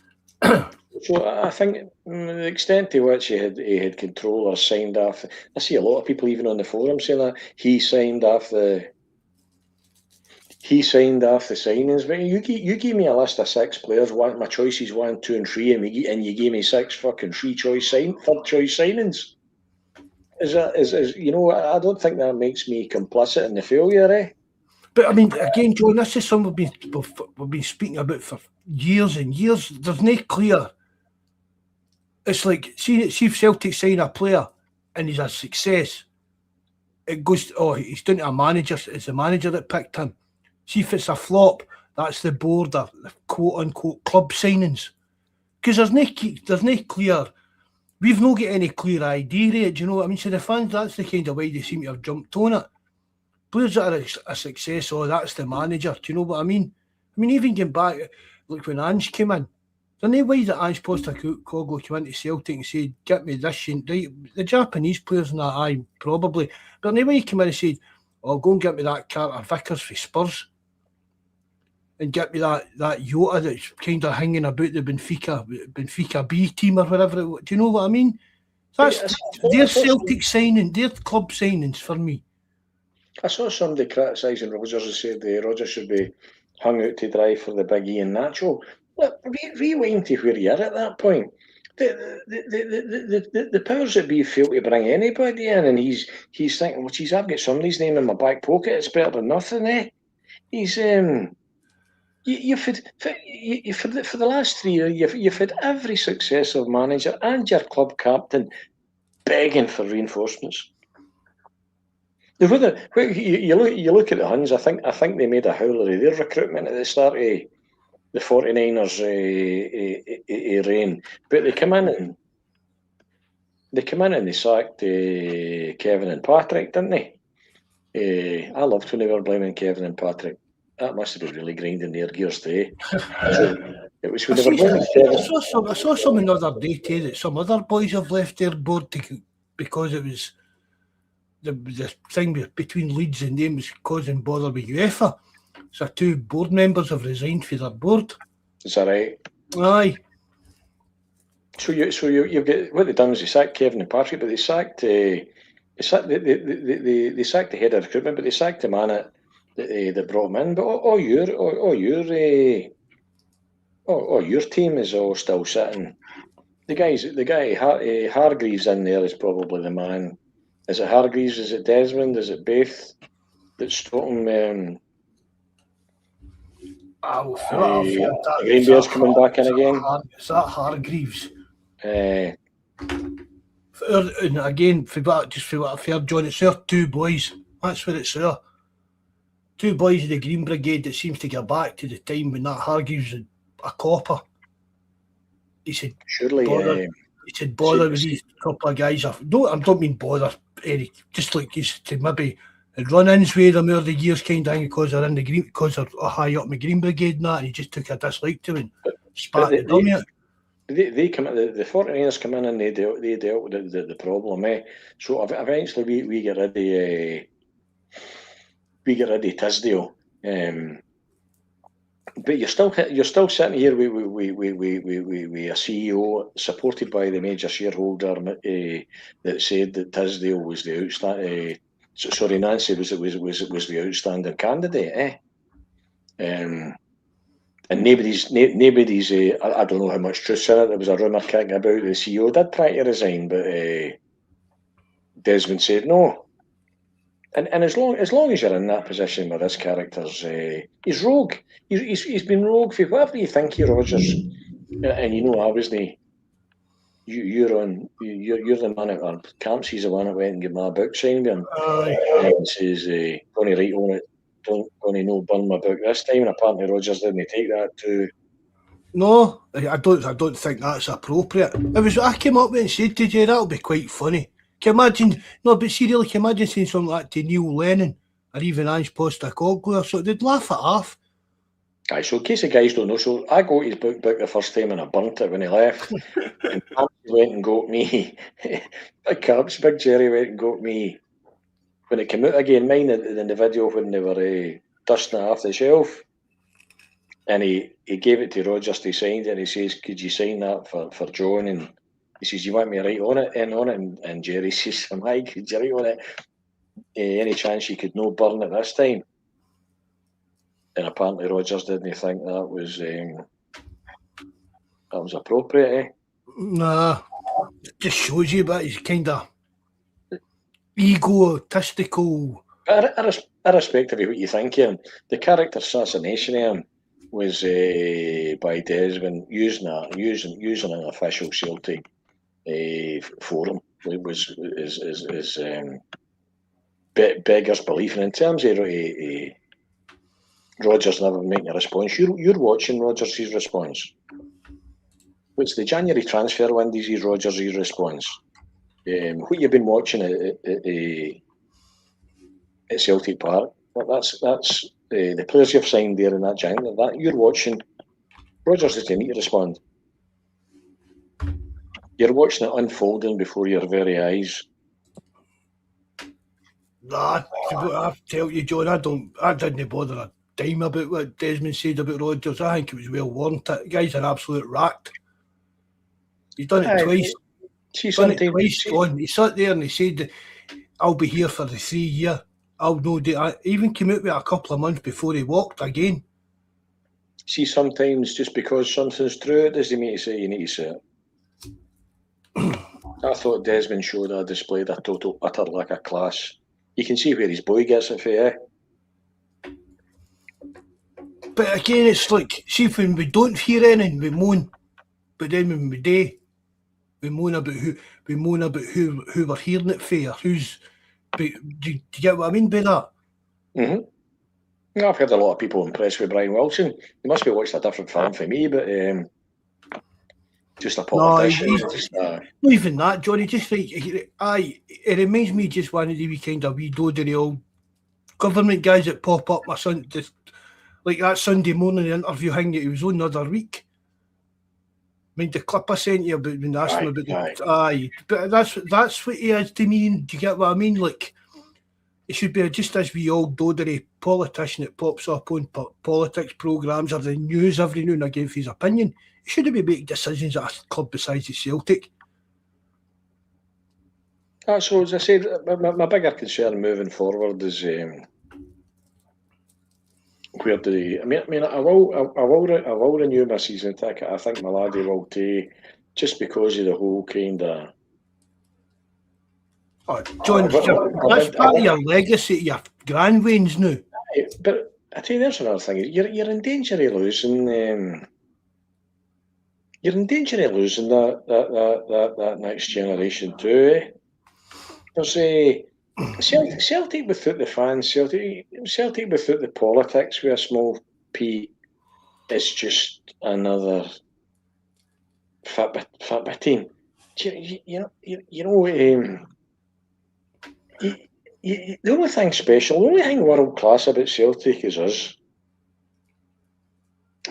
So I think the extent to which he had control or signed off, I see a lot of people even on the forum saying that he signed off the signings. But you gave me a list of 6 players. My choices 1, 2, and 3, and you gave me 6 fucking third choice signings. Is you know? I don't think that makes me complicit in the failure, But I mean, again, John, this is something we've been speaking about for years and years. There's no clear. It's like, see if Celtic sign a player and he's a success, it goes, he's down to a manager. It's the manager that picked him. See if it's a flop, that's the board or the quote unquote club signings. Because there's no clear we've not got any clear idea, do you know what I mean? So the fans, that's the kind of way they seem to have jumped on it. Players that are a success, that's the manager, do you know what I mean? I mean, even getting back, look, when Ange came in, there's no way that Ange Postecoglou came into Celtic and said, get me this, the Japanese players and that, aye, probably, but no way he came in and said, oh, go and get me that Carter Vickers for Spurs, and get me that Jota that's kind of hanging about the Benfica B team or whatever. Do you know what I mean? That's their Celtic signing, their club signings for me. I saw somebody criticising Rodgers and said Rodgers should be hung out to dry for the Big E and Nacho. Look, rewind to where you are at that point. The powers that be fail to bring anybody in, and he's thinking, well, geez, I've got somebody's name in my back pocket. It's better than nothing, eh? He's you've had for the last 3 years, you've had every successive manager and your club captain begging for reinforcements. You look at the Huns. I think they made a howler of their recruitment at the start of the 49ers reign, but they come in and they sacked Kevin and Patrick, didn't they? I loved when they were blaming Kevin and Patrick. That must have been really grinding their gears today. So it was when they were blaming Kevin. I saw something the other day too that some other boys have left their board because it was the thing between Leeds and them was causing bother with UEFA. So 2 board members have resigned for their board. Is that right? Aye. So you've got what they done was they sacked Kevin and Patrick, but they sacked they sacked the head of recruitment, but they sacked the man that brought him in. But all your team is all still sitting. The guy Hargreaves in there is probably the man. Is it Hargreaves? Is it Desmond? Is it Baith that's stopping? Green Bears coming back in again. Is that Hargreaves? And again, for what I've heard, John, it's our 2 boys. That's what it's there. 2 boys of the Green Brigade that seems to get back to the time when that Hargreaves was a copper. He said, surely, he said, bother with these couple of guys. I don't mean bother, Eric. Just like he said, maybe run-ins with them over the years, kind of thing, because they're in the Green, because they're high up in the Green Brigade and that, and he just took a dislike to him and spat the dummy out. They come in, the 49ers come in and they dealt with the problem, eh? So eventually we get rid of Tisdale, but you're still sitting here with a CEO supported by the major shareholder that said that Tisdale was the outstanding. Sorry, Nancy was the outstanding candidate, eh? And nobody's. I don't know how much truth in it. There was a rumour kicking about the CEO did try to resign, but Desmond said no. And as long as you're in that position with this character's, he's rogue. He's been rogue for whatever you think he Rodgers. And you know, obviously, you're the man at our camps. He's the one that went and gave my book signed him. And says, "Going to write on it. Going to no burn my book this time." And apparently Rodgers didn't take that too. No, I don't think that's appropriate. It was I came up with and said to you that'll be quite funny. Can you imagine? No, but seriously, can you imagine saying something like that to Neil Lennon or even Ange Postecoglou or so? They'd laugh it off. Aye, so in case the guys don't know, so I got his book the first time and I burnt it when he left. And he went and got me. Big Jerry went and got me when it came out again. Mine in the video when they were dusting it off the shelf. And he gave it to Rodgers to sign it, and he says, "Could you sign that for John?" And he says, "You want me to write on it?" And Jerry says, "Mike, could you write on it? Any chance you could no burn it this time?" And apparently Rodgers didn't think that was appropriate, eh? Nah, it just shows you about his kind of egotistical. Irrespective of what you think of him, the character assassination of him was by Desmond using an official Celtic forum. It was beggars belief, and in terms of Rodgers never making a response. You're watching Rodgers' response. What's the January transfer window? Is Rodgers' response? What you've been watching at Celtic Park? That's the players you've signed there in that January. That you're watching. Rodgers doesn't need to respond. You're watching it unfolding before your very eyes. Nah, I tell you, John, I didn't bother a dime about what Desmond said about Rodgers. I think it was well warranted. The guy's an absolute rat. He's done it twice. He sat there and he said, I'll be here for the 3 year. I'll know that. I even came out with a couple of months before he walked again. See, sometimes just because something's true, it doesn't mean to say you need to say it. I thought Desmond showed a displayed a total utter lack of class. You can see where his boy gets it for, eh? But again, it's like, see, when we don't hear anything, we moan. But then when we do, we moan about who we're hearing it for. Do you get what I mean by that? Mm-hmm. I've heard a lot of people impressed with Brian Wilson. He must be watched a different film for me, but just a politician. Not even that, Johnny. Just like it reminds me just one of the kind of wee dodery old government guys that pop up my son, just like that Sunday morning interview thing that he was on the other week. I mean, the clip I sent you about when they asked him about but that's what he is to me. Do you get what I mean? Like, it should be just as wee old dodery politician that pops up on politics programmes or the news every now and again for his opinion. He shouldn't be making decisions at a club besides the Celtic. So as I said, my bigger concern moving forward is where do they? I mean, I will renew my season ticket. I think my laddie will too, just because of the whole kind of. Oh, John, that's part of your legacy, your grandwains now. But I tell you, there's another thing. You're in danger of losing. You're in danger of losing that next generation too. There's Celtic without the fans, Celtic without the politics with a small p is just another fat team. The only thing special, the only thing world class about Celtic is us.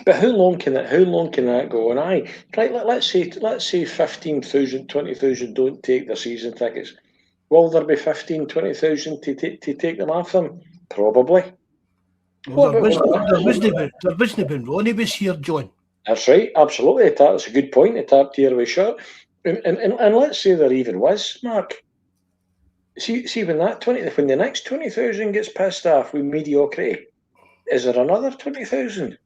But how long can that go on? Right. Let's say 15,000, 20,000 don't take their season tickets. Will there be 15,000, 20,000 to take them off them? Probably. Well, there wasn't been Ronnie was here, John. That's right, absolutely. That's a good point. It tapped here with shot. And let's say there even was, Mark. See when the next 20,000 gets pissed off with mediocrity, is there another 20,000?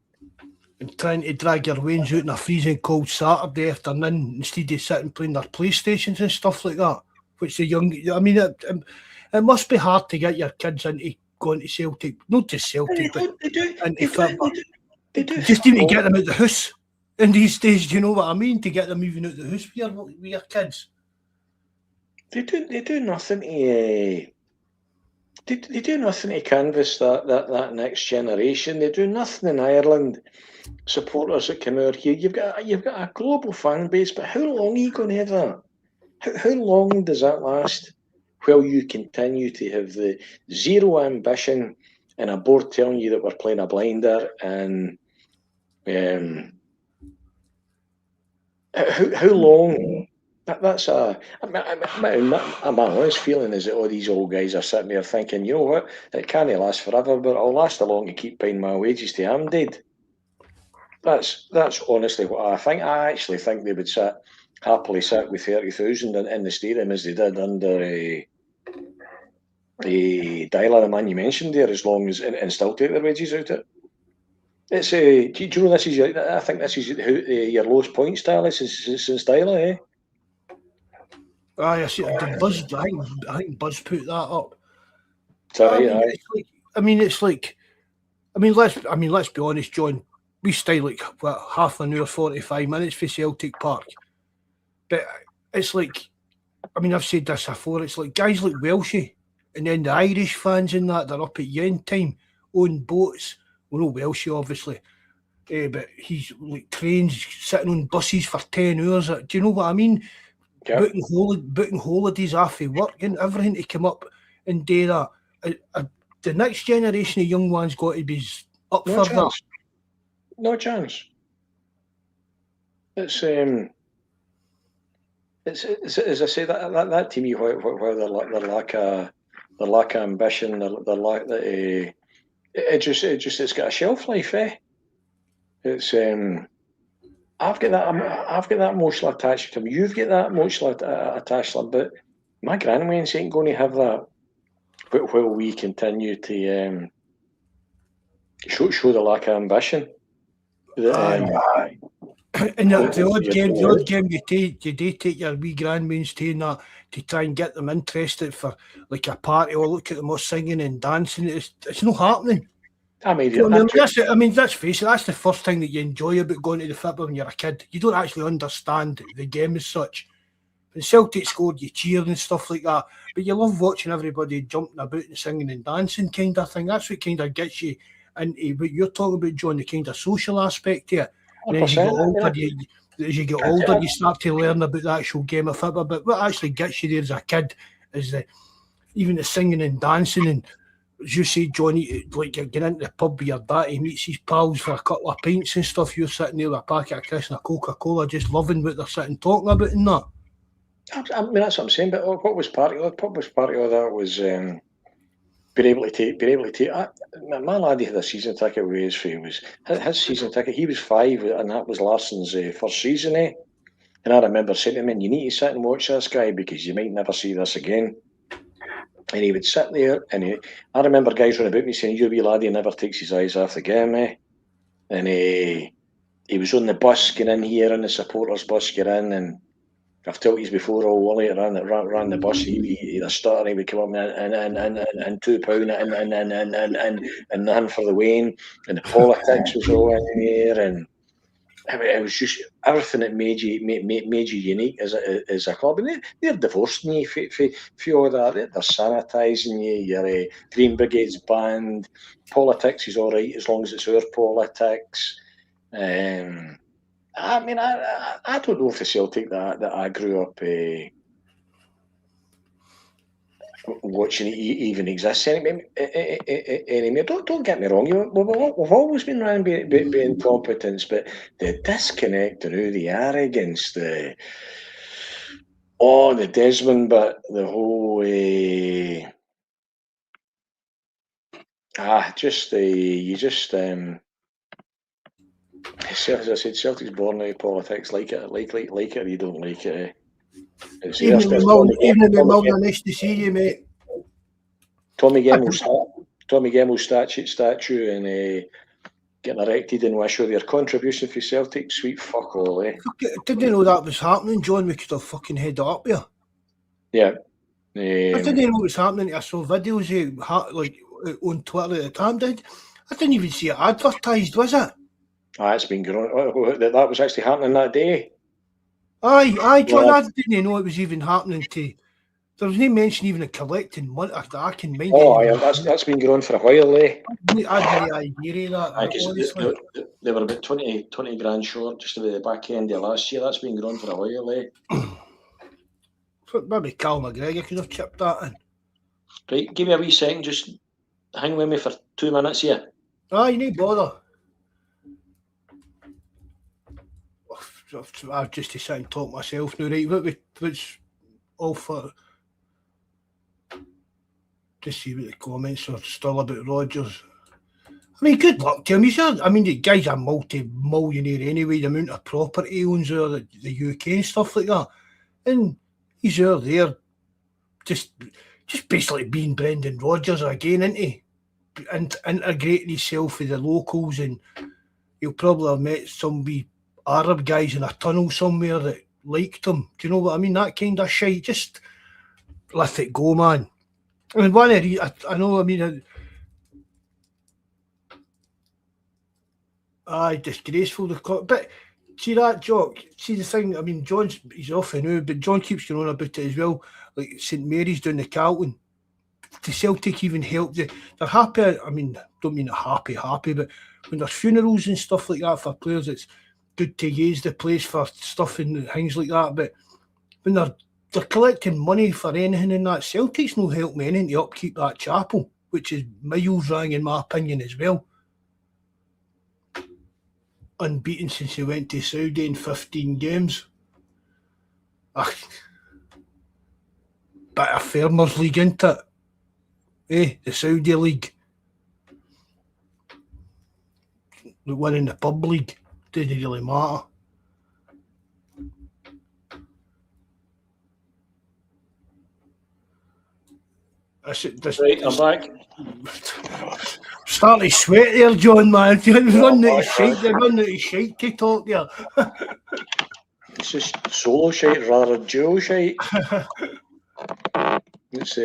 And trying to drag your wains out on a freezing cold Saturday afternoon instead of sitting playing their PlayStations and stuff like that. Which the young, I mean, it must be hard to get your kids into going to Celtic, not just Celtic, but into football. Just even to get them out the house in these days. Do you know what I mean? To get them even out the house with your kids. They do nothing to. They do nothing to canvass that next generation. They do nothing in Ireland. Supporters that come out here, you've got a global fan base, but how long are you going to have that? How long does that last? While you continue to have the zero ambition and a board telling you that we're playing a blinder, and how long? That's my honest feeling is that all these old guys are sitting there thinking, you know what, it can't last forever, but it'll last a long to keep paying my wages till I'm dead. That's honestly what I think. I actually think they would happily sit with 30,000 in the stadium as they did under Dyla, the man you mentioned there, as long as and still take their wages out of it. It's do you know this is? I think this is your lowest point style since Dyla, eh? I see. Buzz, I think Buzz put that up. Sorry, let's be honest, John. We stay like half an hour, 45 minutes for Celtic Park. But it's like, I mean, I've said this before, it's like guys like Welshie and then the Irish fans in that, they're up at yen time, own boats. Well, no Welshie, obviously. but he's like trains sitting on buses for 10 hours. Do you know what I mean? Yeah. Booking holidays off of work and everything to come up and do that. The next generation of young ones got to be up No for chance. No chance. It's as I say, that to me, where their lack of ambition, their lack it's got a shelf life, eh? It's I've got that emotional attachment to him. You've got that emotional attached to him, but my grandwains ain't going to have that. But while we continue to show the lack of ambition, Aye. And the odd game you do take your wee grandmains to that to try and get them interested for like a party or look at them all singing and dancing. It's not happening. I mean, let's face it, that's the first thing that you enjoy about going to the football when you're a kid. You don't actually understand the game as such. When Celtic scored, you cheer and stuff like that. But you love watching everybody jumping about and singing and dancing kind of thing. That's what kind of gets you into what you're talking about, John, the kind of social aspect here. And as you get older, you start to learn about the actual game of football. But what actually gets you there as a kid is even the singing and dancing. And as you say, Johnny, like you're getting into the pub with your dad, he meets his pals for a couple of pints and stuff. You're sitting there with a packet of Chris and a Coca-Cola, just loving what they're sitting talking about and that. I mean, that's what I'm saying. But what was part of that was being able to take. My laddie had a season ticket with his season ticket. He was 5, and that was Larsson's first season. And I remember saying to him, "You need to sit and watch this guy because you might never see this again." And he would sit there, and I remember guys running about me saying, "Your wee laddie never takes his eyes off the game." And he was on the bus getting in here, on the supporters bus getting in, and I've told you before, Wally ran the bus. He'd a stutter, and he would come up and £2 and none for the Wayne, and the politics was all in there, and it was just everything that made you unique as a club. And they're divorcing you for all that. They're sanitising you. Your Green Brigade's banned. Politics is all right as long as it's our politics. I mean, I don't know if the Celtic that I grew up watching even exists anymore. Don't get me wrong. We've always been around being incompetence, but the disconnect and the arrogance, the Desmond, but the whole as I said, Celtic's born out of politics. Like it or you don't like it. Even if we're nice to see you, mate. Tommy Gemmell's statue and getting erected in Wishaw. Their contribution for Celtic, sweet fuck all, eh? Didn't know that was happening, John. We could have fucking headed up here. Yeah. I didn't know what was happening. I saw videos like on Twitter at the time. I didn't even see it advertised, was it? It's been growing. That was actually happening that day. Aye, John. I didn't know it was even happening to. There was no mention even of collecting money. I can mind. That's been growing for a while, eh? I had no idea of that. They were about 20 grand short just at the back end of last year. That's been growing for a while, eh? Maybe Cal McGregor could have chipped that in. Right, give me a wee second. Just hang with me for 2 minutes here. You need bother. I've just to sit and talk myself now, right? What's all for? Just see what the comments are still about Rodgers. I mean, good luck to him. The guy's a multi-millionaire anyway. The amount of property he owns over the UK and stuff like that, and he's over there, just basically being Brendan Rodgers again, isn't he? And integrating himself with the locals, and he'll probably have met some wee Arab guys in a tunnel somewhere that liked him. Do you know what I mean? That kind of shit. Just let it go, man. I mean, I know. I mean, disgraceful. But see that Jock. See the thing. I mean, he's off now, but John keeps going on about it as well. Like St Mary's down the Carlton, to Celtic even help you? They're happy. I mean, don't mean happy, but when there's funerals and stuff like that for players, it's good to use the place for stuff and things like that. But when they're collecting money for anything in that, Celtic's no help me anything to upkeep that chapel, which is miles wrong in my opinion as well. Unbeaten since he went to Saudi in 15 games. Bit of Farmers League, isn't it? The Saudi League. The one in the pub league. Didn't really matter. Right, I'm back. Starting to sweat there, John, man. Run out of shite to talk there. It's just solo shite rather than duo shite. It's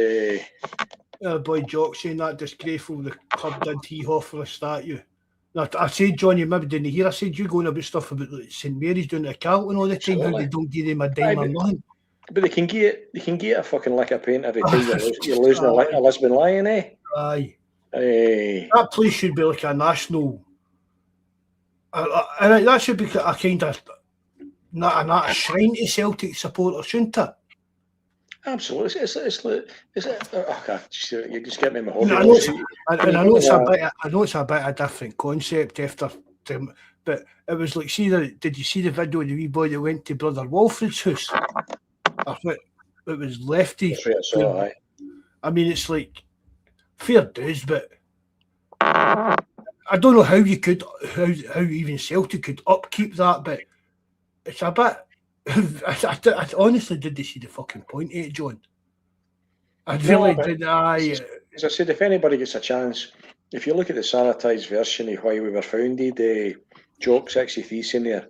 boy Jock saying that disgraceful the club did hee-haw for a statue. Now, I said, John, you maybe didn't hear. I said you going about stuff about like St Mary's doing the Carlton all the time, how they don't give them a dime or nothing. But they can get a fucking lick of paint every time you're losing a Lisbon Lion, eh? Aye. That place should be like a national, and that should be a kind of not a shrine to Celtic supporters, shouldn't it? Absolutely, it's okay. You just get me in my hobby. I know it's a bit of a different concept after, but it was like, did you see the video of the wee boy that went to Brother Walfred's house? It was Lefty. I mean, it's like fair dues, but I don't know how you could, how even Celtic could upkeep that, but it's a bit. I honestly didn't see the fucking point of it, John. I really did. As I said, if anybody gets a chance, if you look at the sanitised version of why we were founded, Jock 63's in there.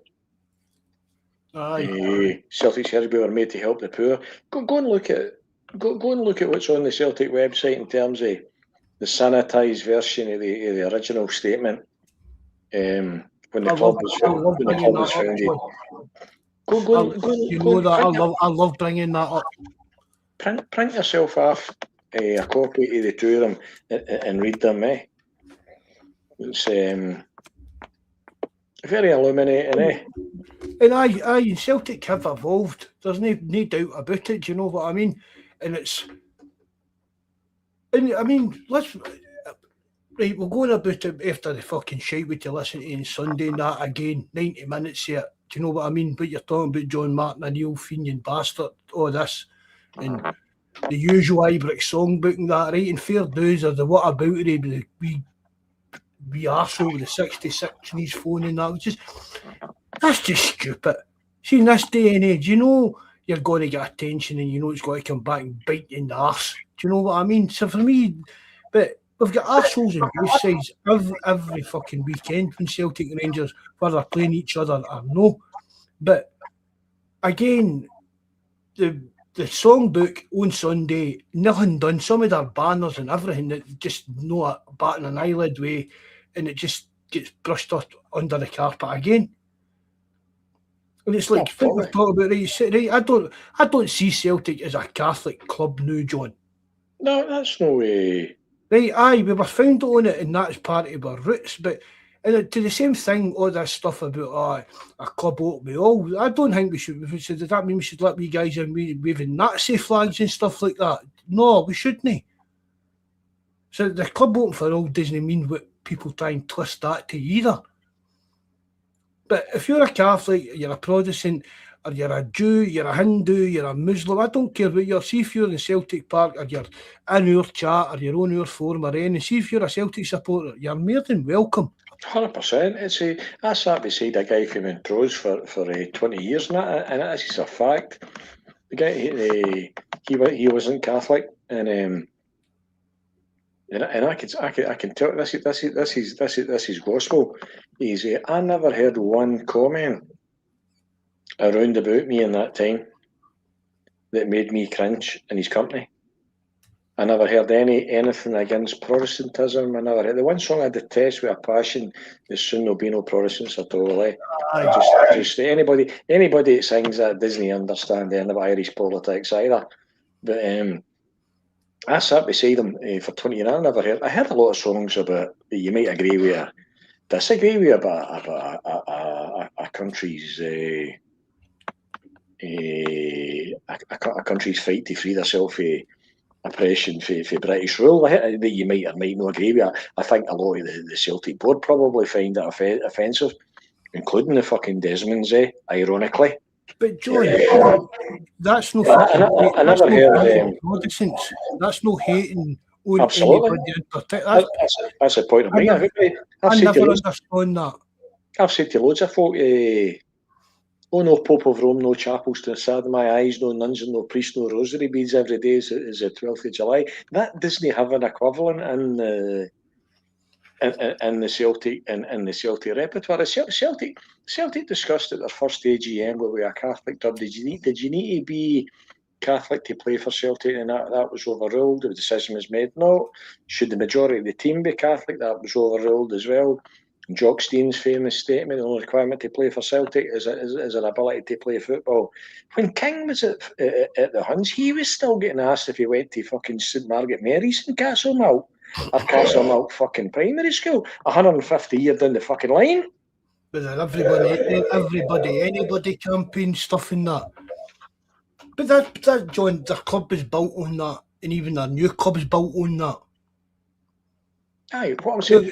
Celtic's here, we were made to help the poor. Go and look at what's on the Celtic website in terms of the sanitised version of the original statement. When the club was founded. I love bringing that up. Print yourself off a copy of the two of them and read them, eh? It's very illuminating, eh? And Celtic have evolved. There's no doubt about it. Do you know what I mean? And I mean, right, we're going about it after the fucking shite we to listen to on Sunday and that again, 90 minutes here. Do you know what I mean? But you're talking about John Martin, a Neil Fenian bastard, all this, and the usual Ibrox songbook and that, right? And fair dues are the what about it, the wee arsehole with the 66 in his phone and that. That's just stupid. See, in this day and age, you know you're going to get attention and you know it's going to come back and bite you in the arse. Do you know what I mean? So for me, but we've got arseholes on both sides every fucking weekend when Celtic and Rangers, whether they're playing each other or no. But again, the songbook on Sunday, nothing done. Some of their banners and everything that just not batting an eyelid way, and it just gets brushed up under the carpet again. And it's like, think we've talked about right. I don't see Celtic as a Catholic club now, John. No, that's no way. Right, we were founded on it, and that's part of our roots. But and to the same thing, all this stuff about a club open with all. I don't think we should. Does that mean we should let you guys in waving Nazi flags and stuff like that? No, we shouldn't. So the club open for all doesn't mean what people try and twist that to either. But if you're a Catholic, you're a Protestant, or you're a Jew, you're a Hindu, you're a Muslim, I don't care what you're. See if you're in Celtic Park, or you're in our chat, or you're on our forum, or anything. See if you're a Celtic supporter, you're more than welcome. 100%. I sat beside a guy from Montrose for 20 years, and this is a fact. The guy, he wasn't Catholic, and I can tell this is gospel. I never heard one comment around about me in that time that made me cringe in his company. I never heard anything against Protestantism. I never heard the one song I detest with a passion is "Soon There'll Be No Protestants at All." Eh? Just anybody that sings that doesn't understand any of Irish politics either. But I sat beside him for 20 years. I heard a lot of songs about that you might agree with or disagree with about a country's a country's fight to free themselves from oppression for British rule. That you might or might not agree with. I think a lot of the Celtic board probably find that offensive, including the fucking Desmonds, ironically. But John, that's no I never heard. Protestants. That's no hating on Absolutely. anybody in particular. That's the point of me. I never understand that. I've said to loads of folk, oh, no Pope of Rome, no chapels to the side of my eyes, no nuns and no priests, no rosary beads every day is the 12th of July. That doesn't have an equivalent in the Celtic repertoire. Celtic discussed at their first AGM where we were a Catholic club. Did you need to be Catholic to play for Celtic? And that was overruled. The decision was made. No. Should the majority of the team be Catholic? That was overruled as well. Jock Stein's famous statement: the only requirement to play for Celtic is an ability to play football. When King was at the Huns, he was still getting asked if he went to fucking St Margaret Mary's in Castlemilk or Castlemilk fucking primary school, 150 years down the fucking line. But anybody campaign stuff in that. But that John, their club is built on that, and even their new club is built on that. Aye, what I'm saying,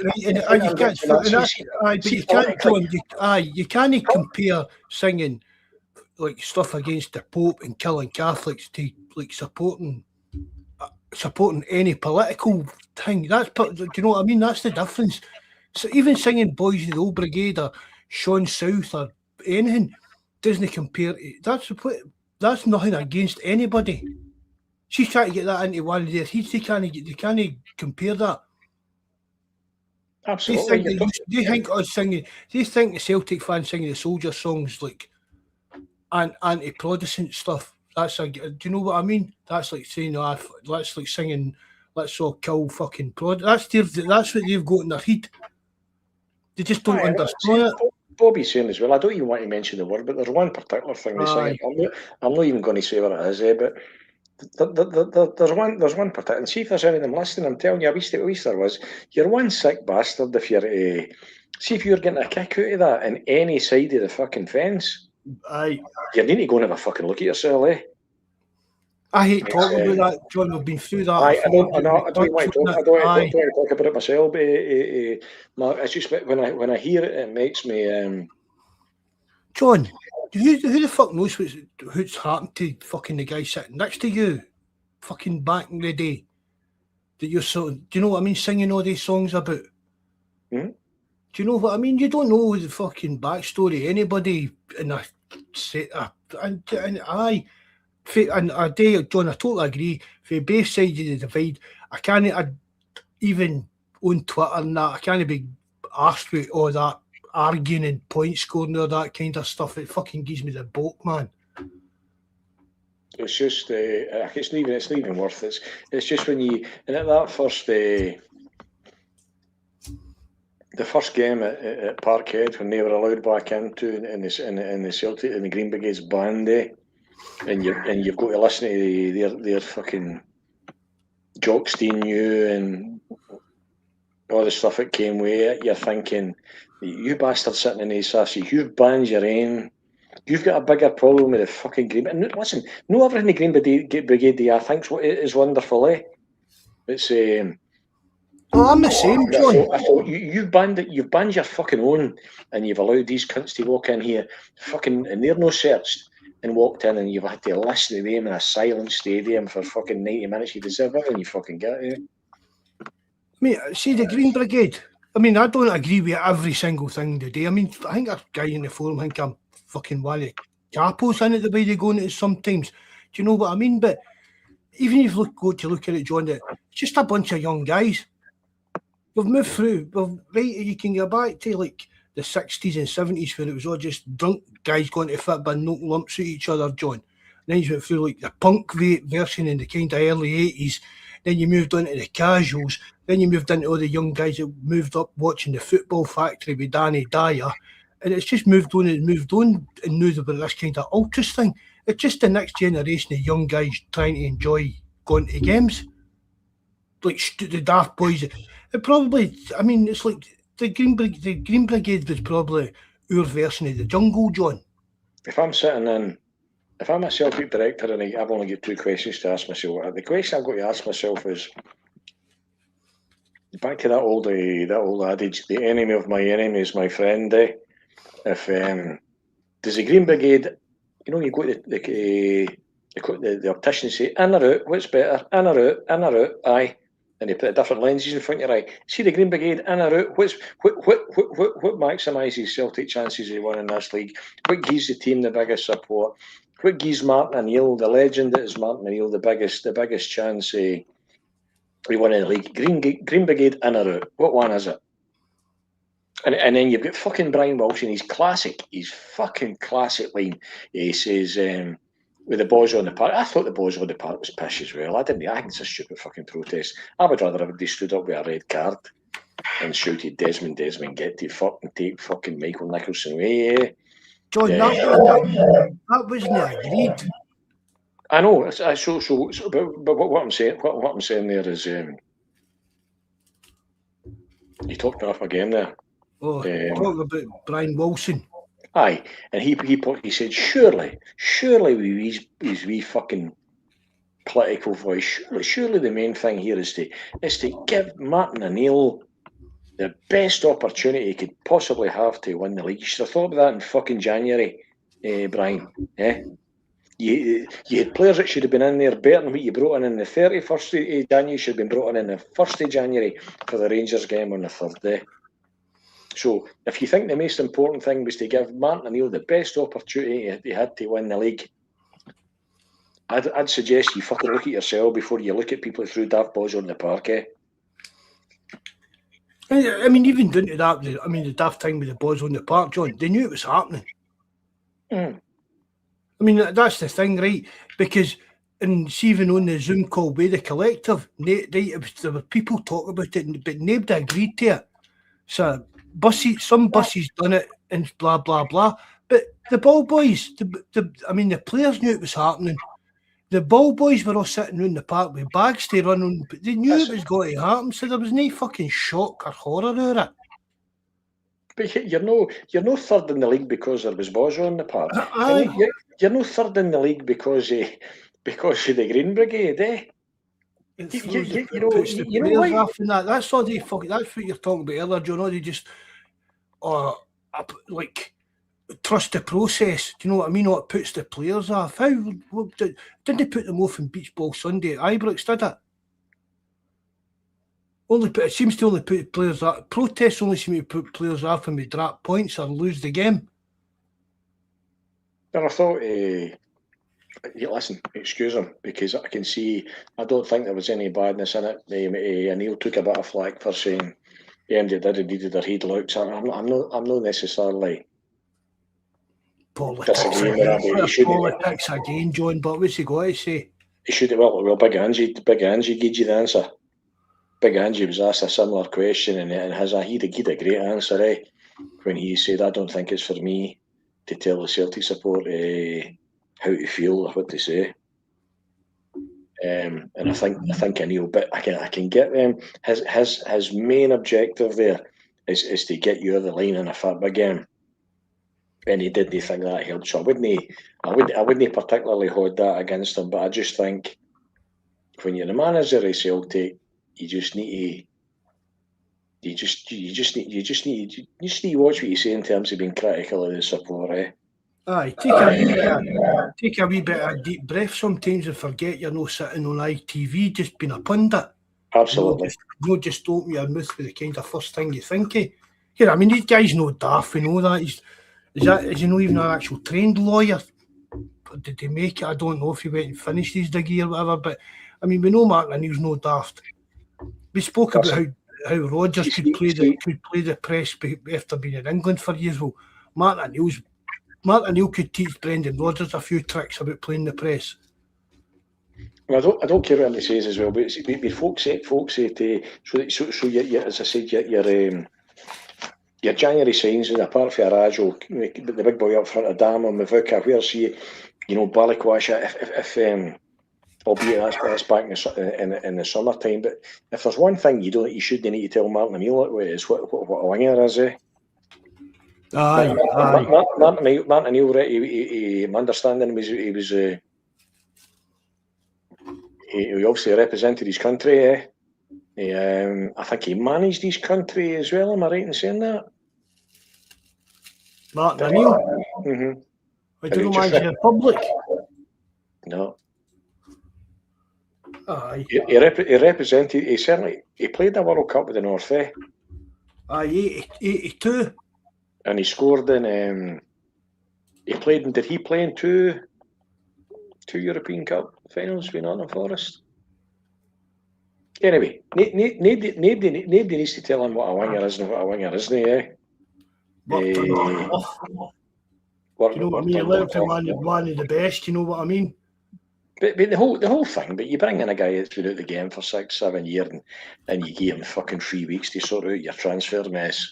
you can't compare singing like stuff against the Pope and killing Catholics to like supporting any political thing. Do you know what I mean? That's the difference. So even singing Boys of the Old Brigade or Sean South or anything doesn't compare. That's nothing against anybody. She's trying to get that into one of their heads. They can't compare that. Absolutely. They think the Celtic fans singing the soldier songs like anti-Protestant stuff. Do you know what I mean? That's like saying, that's like singing, let's all kill fucking Protestants. That's what they've got in their head. They just don't understand it. Bobby's saying as well, I don't even want to mention the word, but there's one particular thing they sing. I'm not even going to say what it is, but there's one particular, and see if there's any of them listening. I'm telling you, at least there was. You're one sick bastard if you're see if you're getting a kick out of that in any side of the fucking fence. Aye. You need to go and have a fucking look at yourself, I hate talking about that, John. We've been through that. I don't want to talk about it myself, but it's just when I hear it, it makes me. John, who the fuck knows what's happened to fucking the guy sitting next to you, fucking back in the day? That you're do you know what I mean? Singing all these songs about. Hmm? Do you know what I mean? You don't know the fucking backstory. Anybody in a and I do, John, I totally agree. For both sides of the divide, I even on Twitter and that, I can't be asked with all that arguing and point scoring or that kind of stuff. It fucking gives me the bulk, man. It's just it's not even worth it. It's just when you and at that first the first game at Parkhead when they were allowed back into in the Celtic in the Green Brigade's band day. And you've got to listen to their fucking Jock Stein and all the stuff that came with it. You're thinking, you bastards sitting in these sassy, you've banned your aim. You've got a bigger problem with the fucking Green. And listen, no everything the Green Brigade do I think is wonderful, eh? It's I'm the same, John. I thought you've banned your fucking own, and you've allowed these cunts to walk in here, fucking, and they're no searched. And walked in and you've had to listen to them in a silent stadium for fucking 90 minutes. You deserve everything you fucking get, eh? Mate, see the Green Brigade. I mean, I don't agree with every single thing today. I mean, I think a guy in the forum think I'm fucking one of the capos in it the way they go into it sometimes. Do you know what I mean? But even if you go to look at it, John, it's just a bunch of young guys. We've moved through. Right, you can go back to like the 60s and 70s where it was all just drunk guys going to fit and knock lumps at each other, John. And then you went through like the punk version in the kind of early 80s. Then you moved on to the casuals. Then you moved into all the young guys that moved up watching the Football Factory with Danny Dyer. And it's just moved on and now there was this kind of ultras thing. It's just the next generation of young guys trying to enjoy going to games. like the Daft Boys. It probably, I mean, it's like the Green Brigade was probably our version of the Jungle, John. If I'm a Celtic director and I've only got 2 questions to ask myself, the question I've got to ask myself is, back to that old adage, the enemy of my enemy is my friend. If does the Green Brigade, you go to the optician and say, in or out, what's better, in or out, aye, and they put different lenses in front of your eye. See the Green Brigade, in or out, what maximises Celtic chances of winning this league? What gives the team the biggest support? What gives Martin O'Neill, the legend that is Martin O'Neill, the biggest chance of winning the league? Green Brigade, in or out? What one is it? And then you've got fucking Brian Wilson, his fucking classic line. He says, with the Bawz on the park, I thought the Bawz on the park was pish as well. I think it's a stupid fucking protest. I would rather have they stood up with a red card and shouted, Desmond, get to fucking take fucking Michael Nicholson away. John, that wasn't agreed. I know. But what I'm saying there is, you talked me off my game there. Oh, talk about Brian Wilson. Aye, and he said, surely with his wee fucking political voice, surely the main thing here is to give Martin O'Neill the best opportunity he could possibly have to win the league. You should have thought about that in fucking January, Brian. You had players that should have been in there better than what you brought in the 31st of January. Should have been brought in the 1st of January for the Rangers game on the 3rd day. So if you think the most important thing was to give Martin O'Neill the best opportunity he had to win the league, I'd suggest you fucking look at yourself before you look at people who threw Daft Boys on the park. I mean, even down to that, the daft thing with the Boys on the park, John, they knew it was happening. Mm. I mean, that's the thing, right? Because, and see, even on the Zoom call with the collective, there were people talking about it, but nobody agreed to it. So some buses done it and blah, blah, blah. But the ball boys, the players knew it was happening. The ball boys were all sitting around the park with bags to run on, but they knew it was going to happen, so there was no fucking shock or horror over it. But you're no third in the league because there was Bawz on the park. You're no third in the league because of the Green Brigade, eh? That's all they fucking. That's what you're talking about earlier, John. They just, trust the process. Do you know what I mean? What puts the players off? Didn't they put them off in Beach Ball Sunday at Ibrox? Did it? It seems to only put players off. Protests only seem to put players off when we drop points or lose the game. And I thought, listen, excuse him, because I can see, I don't think there was any badness in it. O'Neill took a bit of flack for saying the MD needed their head looked. I'm not necessarily politics again, John. But what's he got to say? He should have. Well, Big Angie gave you the answer. Big Angie was asked a similar question, and he had a great answer, when he said, "I don't think it's for me to tell the Celtic support how to feel or what to say." And I think O'Neill, but I can get them. His main objective there is to get you out of the line in a football game, and he didn't think that helped. So I wouldn't particularly hold that against him. But I just think when you're the manager of Celtic, you just need to watch what you say in terms of being critical of the support. Aye, take a wee bit of a deep breath sometimes and forget you're not sitting on ITV just being a pundit. Absolutely. Not just open your mouth with the kind of first thing you think of. Yeah, I mean, these guys know daft, we know that. Is he not even an actual trained lawyer? Did he make it? I don't know if he went and finished his degree or whatever, but I mean, we know Martin O'Neill's no daft. We spoke about how Rodgers could play the press after being in England for years. Well, Martin O'Neill could teach Brendan Rodgers a few tricks about playing the press. Well, I don't care what he says as well, but folks say so. As I said, your January signs, and apart from Arajo, the big boy up front of Damo, Mavuka, where's he? Balikwash. albeit that's back in the summertime. But if there's one thing you shouldn't need to tell Martin O'Neill is what a winger is, eh? Aye. Martin O'Neill, my understanding was he obviously represented his country, eh? I think he managed his country as well. Am I right in saying that? Martin O'Neill? Mm-hmm. I don't manage the Republic. No. Aye. He represented. He played the World Cup with the North, eh? Aye, 82. And he scored in. Did he play in two European Cup finals with Nottingham Forest? Anyway, nobody needs to tell him what a winger is and what a winger isn't, eh? Do you know what I mean? One of the best, you know what I mean? But the whole thing, but you bring in a guy that's been out of the game for 6-7 years and you give him fucking 3 weeks to sort out your transfer mess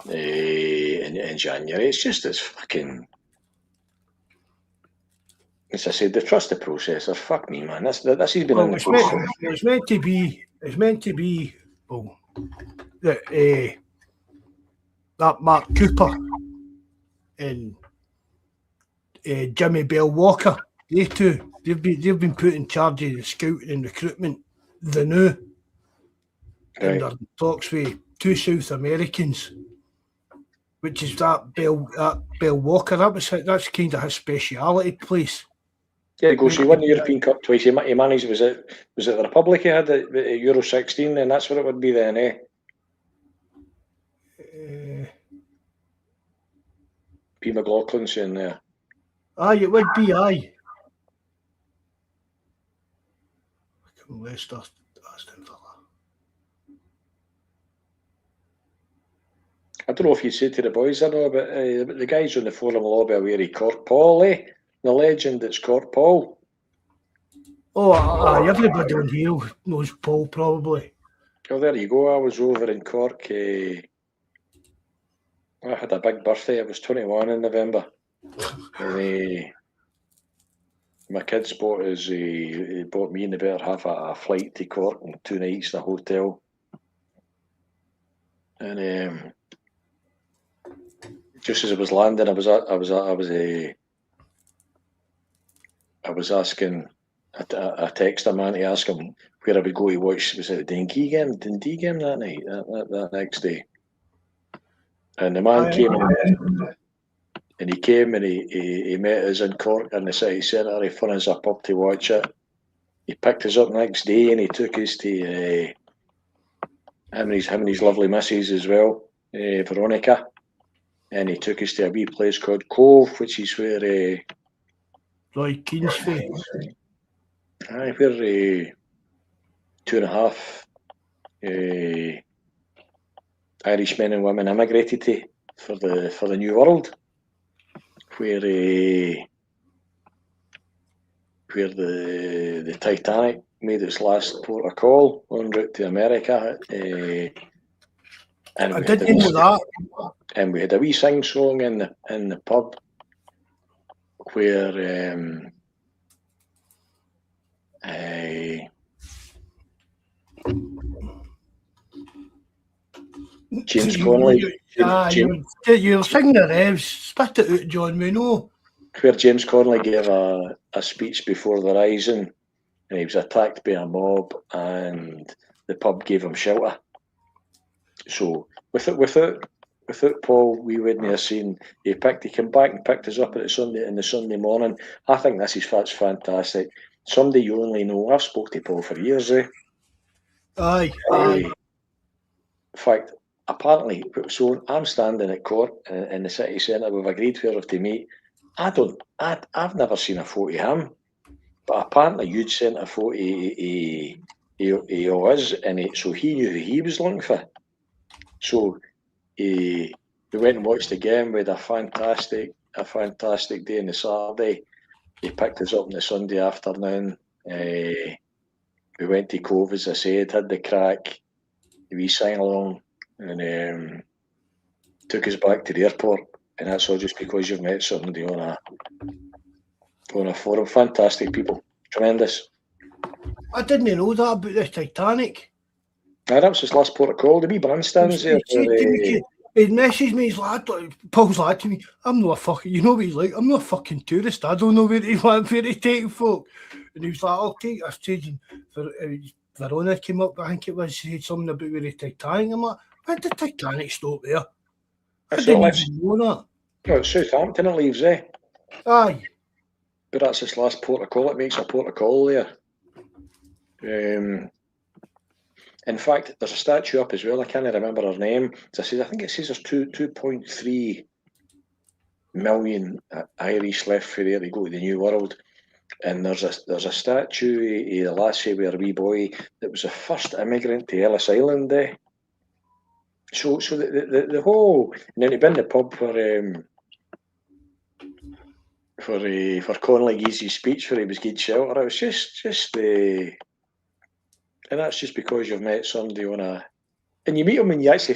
in January. It's just as fucking. As I said, they trust the process. Fuck me, man. This has been in the process. It's meant to be. Well, that Mark Cooper and Jimmy Bell Walker, they two, they've been put in charge of the scouting and recruitment. The new, right. And they're in talks with 2 South Americans, which is that Bell Walker. That's kind of his speciality place. Yeah, he goes. He won the European Cup twice. He managed. Was it the Republic he had the Euro 16? And that's what it would be then, eh? P. McLaughlin's in there. Aye, it would be. Aye. Leicester asked him for that. I don't know if you say to the boys, I know, but the guys on the forum lobby are wary. Cork Paul, eh? The legend that's Cork Paul. Oh, aye, everybody on here knows Paul, probably. Oh, there you go. I was over in Cork. I had a big birthday. I was 21 in November. And, my kids bought me and the better half a flight to Cork and 2 nights in a hotel. And just as I was landing, I was asking. I texted a man to ask him where I would go to watch. Was it the Dundee game that night? That next day. And the man came in, and he came and he met us in Cork in the city centre. He phoned us up to watch it. He picked us up next day and he took us to him and his lovely missus as well, Veronica. And he took us to a wee place called Cove, which is where Roy Keane's face. Where 2.5 Irish men and women immigrated to for the New World, where the Titanic made its last port of call en route to America. And I didn't know that. And we had a wee sing song in the pub where James Connolly. You were singing the revs. Spit it out, John. We know. Where James Connolly gave a speech before the Rising, and he was attacked by a mob, and the pub gave him shelter. So without Paul, we wouldn't have seen. He came back and picked us up at the Sunday morning. I think that's fantastic. Somebody you only know. I've spoke to Paul for years, eh? Aye. In fact, apparently, so I'm standing at Cork in the city centre. We've agreed where to meet. I've never seen a photo of him, but apparently you'd sent a photo of us, and so he knew who he was looking for. So we went and watched the game. We had a fantastic day on the Saturday. He picked us up on the Sunday afternoon. We went to Cove, as I said, had the crack, we sang along, and took us back to the airport. And that's all just because you've met somebody on a forum. Fantastic people, tremendous. I didn't know that about the Titanic. That was his last port of call. The wee bandstands there. He messaged me, he's like, Paul's like to me, I'm not a fucking, you know what he's like, I'm not a fucking tourist, I don't know where to take folk. And he was like, okay, I stayed Verona came up, I think it was, said something about where the Titanic. I'm like, why did the Titanic stop there? I didn't even know that. No, it's Southampton it leaves, eh? Aye. But that's its last port of call. It makes a port of call there. In fact, there's a statue up as well. I can't remember her name. I think it says there's 2.3 million Irish left for there to go to the New World. And there's a statue of the lassie with her wee boy that was the first immigrant to Ellis Island. So the whole, and then he'd been in the pub for Connolly Geezy's speech where he was getting shelter. It was just and that's just because you've met somebody and you meet them and you actually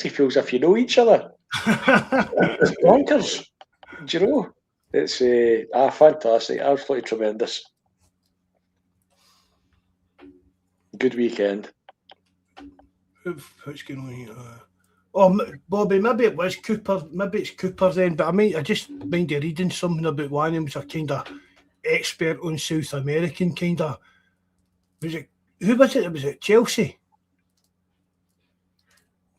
feel as if you know each other. It's bonkers, do you know? It's fantastic, absolutely tremendous. Good weekend. What's going on here? Oh, Bobby, maybe it was Cooper. Maybe it's Cooper then. But I just mind you reading something about one of them was a kind of expert on South American kind of. Who was it? Was it Chelsea?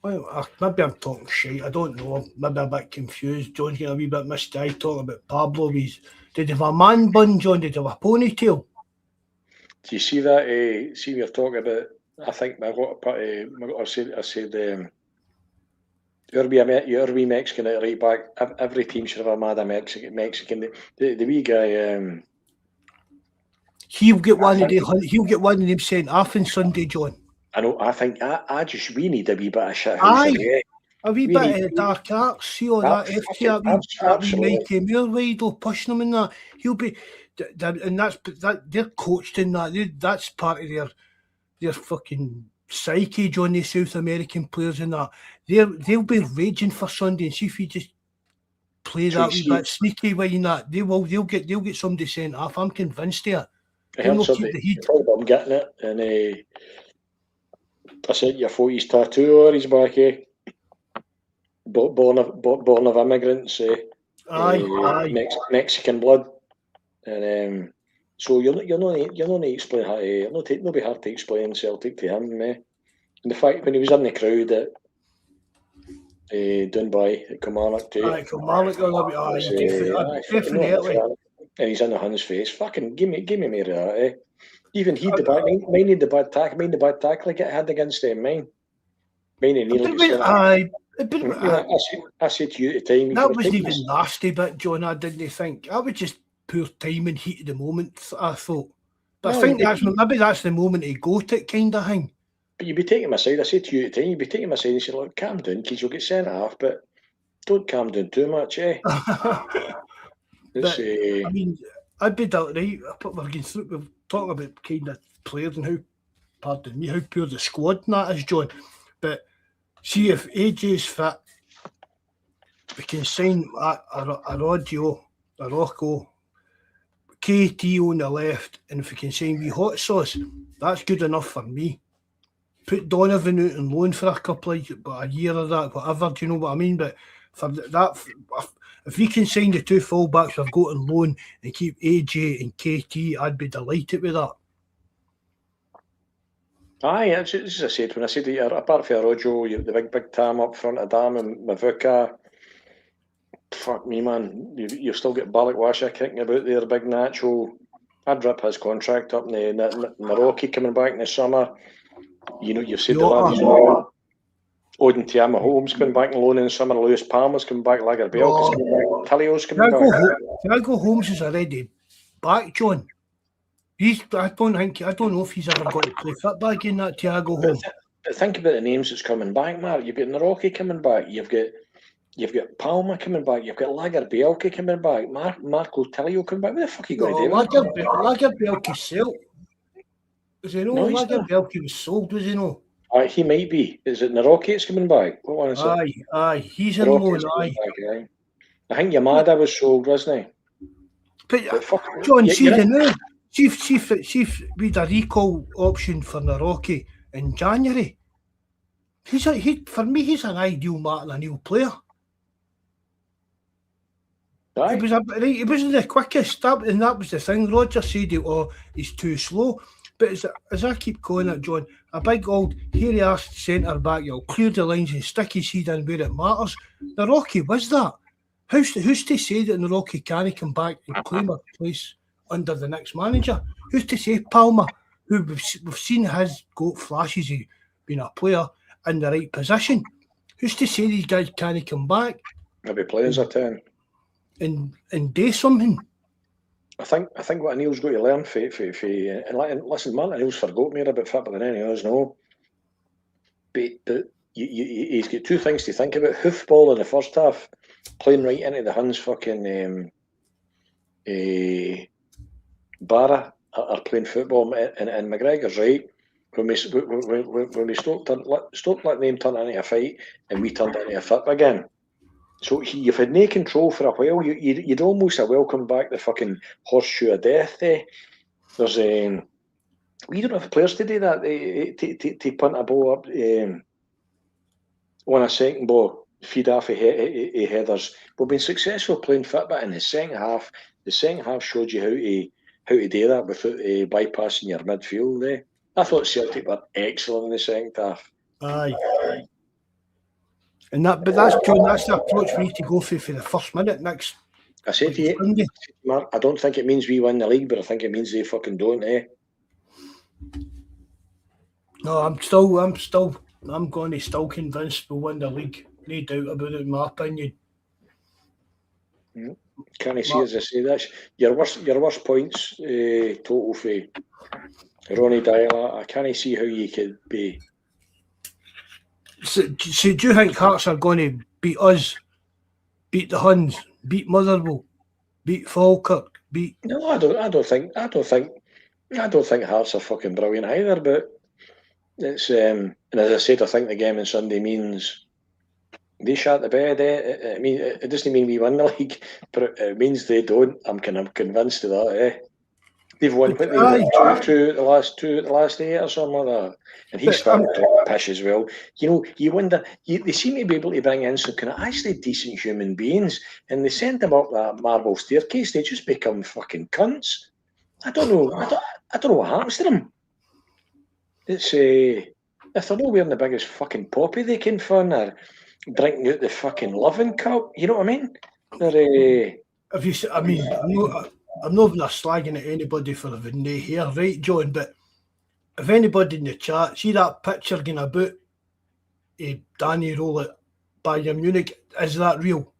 Well, maybe I'm talking shit. I don't know. Maybe I'm a bit confused. John's getting a wee bit misty talking about Pablo. Did he have a man bun, John? Did he have a ponytail? Do you see that? See, we're talking about. I think I said. Your wee Mexican at right back. Every team should have a mad Mexican. The wee guy. He'll get one of them sent off on Sunday, John. I know. I think we need a wee bit of shit. Aye, a wee bit of dark arts. See all that FT, that wee Mikey Moore ride, pushing him in that. He'll be, and that's they're coached in that. That's part of their fucking psyche, John. The South American players in that. They'll be raging for Sunday, and see if you just play that wee bit sneaky way in that. They'll get somebody sent off. I'm convinced of it. I heard somebody I'm getting it, and I said your 40s tattoo or his back, eh? Born of immigrants, aye. Mexican blood, and so you're not explain how it'll be hard to explain Celtic to him, eh? And the fact when he was in the crowd at done by Kilmarnock too. Aye, Kilmarnock, definitely. And he's in the Huns' face. Fucking give me more of that, eh? Even he the bad tackle I had against him, mine. Mine and Neil. I said to you at the time. That wasn't even nasty, but John, I didn't think. That was just poor timing, heat of the moment, I thought. But I think maybe that's the moment he got it kind of thing. But you'd be taking him aside. I said to you at the time, you'd be taking him aside and say, look, calm down, because you'll get sent off, but don't calm down too much, eh? But, I mean, I'd be that right. We're talking about kind of players and how poor the squad and that is, John. But see if AJ's fit, we can sign a Rodio, a Rocco, KT on the left, and if we can sign wee hot sauce, that's good enough for me. Put Donovan out on loan for a year or that, whatever, do you know what I mean? But for that, if we can sign the two fullbacks we've got on loan and keep AJ and KT, I'd be delighted with that. Aye, as I said, when I said that apart from Rojo, you have the big Tam up front of Dam and Mavuka. Fuck me, man. You've still got Balak kicking about there, big Nacho. I'd rip his contract up in the Morocco coming back in the summer. You know, you've said the lads. Odin Tiama Holmes coming back in loan in the summer. Lewis Palmer's coming back. Lagerbielke's coming back. Talios coming back. Thiago Holmes is already back, John. I don't know if he's ever got to play football again, that Thiago Holmes. But think about the names that's coming back, Mark. You've got Morocco coming back. You've got Palmer coming back. You've got Lagerbielke coming back. Marco Tallio coming back. What the fuck are you going to do? Lagerbielke's sold. Was he no? Lagerbielke was sold, was he no? He might be. Is it Narocki that's coming back? What one is it? Aye. He's in loan, aye. I think Yamada was sold, wasn't he? But John, see see if we'd a recall option for Naroki in January. For me, he's an ideal Martin O'Neill player. Aye. He wasn't the quickest, and that was the thing. Roger said, he's too slow. But as I keep calling it, John, a big old hairy-ass centre back, he'll clear the lines and stick his head in where it matters. Naroki was that. Who's to say that Naroki can't come back and claim a place under the next manager? Who's to say Palmer, who we've seen has got flashes of being a player in the right position? Who's to say these guys can't come back? Maybe players are 10. And do something. I think what O'Neill's got to learn and listen, Martin O'Neill's forgot more about football than any of us know. But he's got two things to think about: hoofball in the first half, playing right into the Huns fucking Barra are playing football, and McGregor's right. When we stopped letting them turn into a fight, and we turned into a fit again. So you've had no control for a while. You'd almost have welcomed back the fucking horseshoe of death. There's we don't have players to do that. To punt a ball up on a second ball, feed off a headers. We've been successful playing football in the second half. The second half showed you how to do that without bypassing your midfield. I thought Celtic were excellent in the second half. Aye. But that's the approach we need to go for the first minute next. I said to you, Mark, I don't think it means we win the league, but I think it means they fucking don't, No, I'm going to still convinced we'll win the league. No doubt about it, in my opinion. Can I see, as I say, that's your worst points total for Ronnie Dyer. I can't see how you could be. So do you think Hearts are going to beat us, beat the Huns, beat Motherwell, beat Falkirk, beat? No, I don't think Hearts are fucking brilliant either. But it's and as I said, I think the game on Sunday means they shut the bed. I mean, it doesn't mean we win the league, but it means they don't. I'm convinced of that. They've won what they won two the last 8 or something like that. And he's starting to pish as well. You know, you wonder, they seem to be able to bring in some kind of actually decent human beings, and they send them up that marble staircase, they just become fucking cunts. I don't know. I don't know what happens to them. It's if they're not wearing the biggest fucking poppy they can find, or drinking out the fucking loving cup, you know what I mean? They're Have you? I mean, I'm not even slagging at anybody for having no hair, right, John? But if anybody in the chat see that picture going about Danny Roll at Bayern Munich, is that real?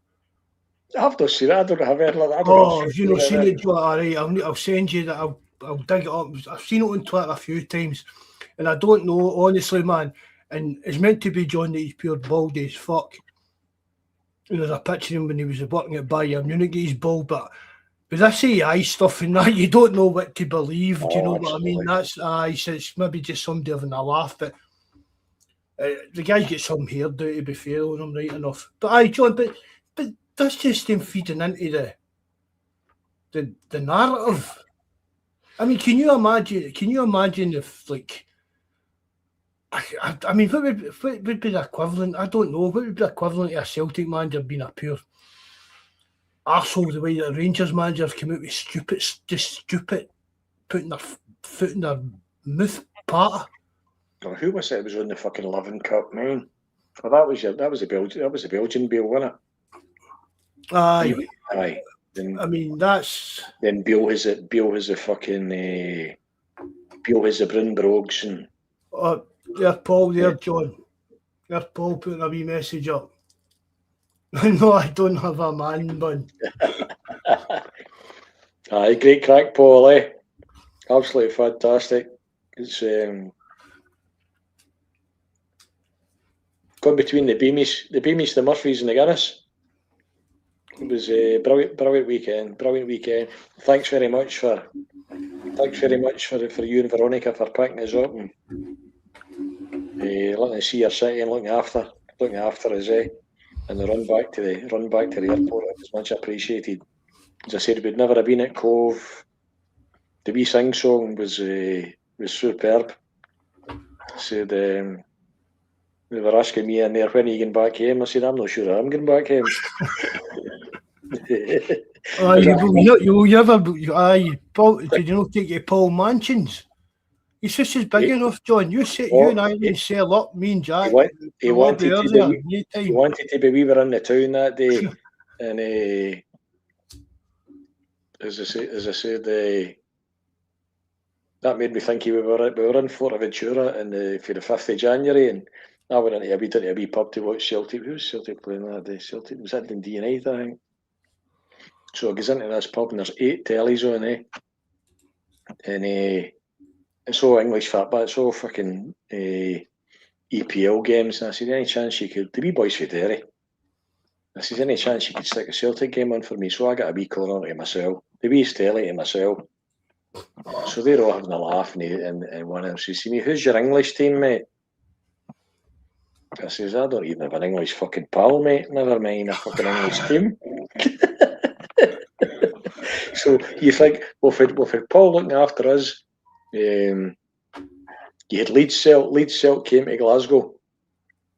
I've not seen it. I don't have it like that. Oh, have you not seen it, John? All right, I'll send you that. I'll dig it up. I've seen it on Twitter a few times, and I don't know, honestly, man. And it's meant to be John that he's pure baldy as fuck. And there's a picture of him when he was working at Bayern Munich. He's bald, but with this AI stuff and that, you don't know what to believe. Do you know what I mean? That's it's maybe just somebody having a laugh, but the guy's got some hairdo, to be fair on him, right enough. But John, but that's just him feeding into the narrative. I mean, can you imagine if, like, I mean, what would be the equivalent? I don't know. What would be the equivalent to a Celtic manager being a pure arsehole the way that Rangers managers come out with stupid, putting their foot in their mouth part? Oh, who was it? It was on the fucking Loving Cup, man. Well, that was the Belgian Bill, wasn't it? Aye. Then, I mean, that's then Bill has the fucking Bill has the Brunbrogs and. There's Paul there, John. There's Paul putting a wee message up. No, I don't have a man bun. Aye, great crack, Paul, Absolutely fantastic. It's gone between the Beamies, the Murphys and the Guinness. It was a brilliant weekend. Thanks very much for you and Veronica for picking us up and letting us see your city and looking after us, and the run back to the airport. It was much appreciated. As I said, we'd never have been at Cove. The wee sing song was superb. Said they were asking me in there, when are you going back home? I said, I'm not sure I'm going back home. You never. Paul, did you not take you Paul Mansions? He's just as big enough, John. You and I would sell up, me and Jack. He wanted to be. We were in the town that day, and as I said, that made me think we were in Forteventura for the 5th of January, and I went into a wee pub to watch Celtic. Who was Celtic playing that day? Celtic was that Dundee United, I think. So I goes into this pub and there's 8 tellies on, and it's all English football, it's all fucking EPL games. And I said, any chance you could, the wee boys for Derry, I said, any chance you could stick a Celtic game on for me? So I got a wee corner to myself, the wee telly to myself. So they're all having a laugh, and one of them says to me, who's your English team, mate? I says, I don't even have an English fucking pal, mate, never mind a fucking English team. So you think, well, for Paul looking after us, you had Leeds Celt came to Glasgow,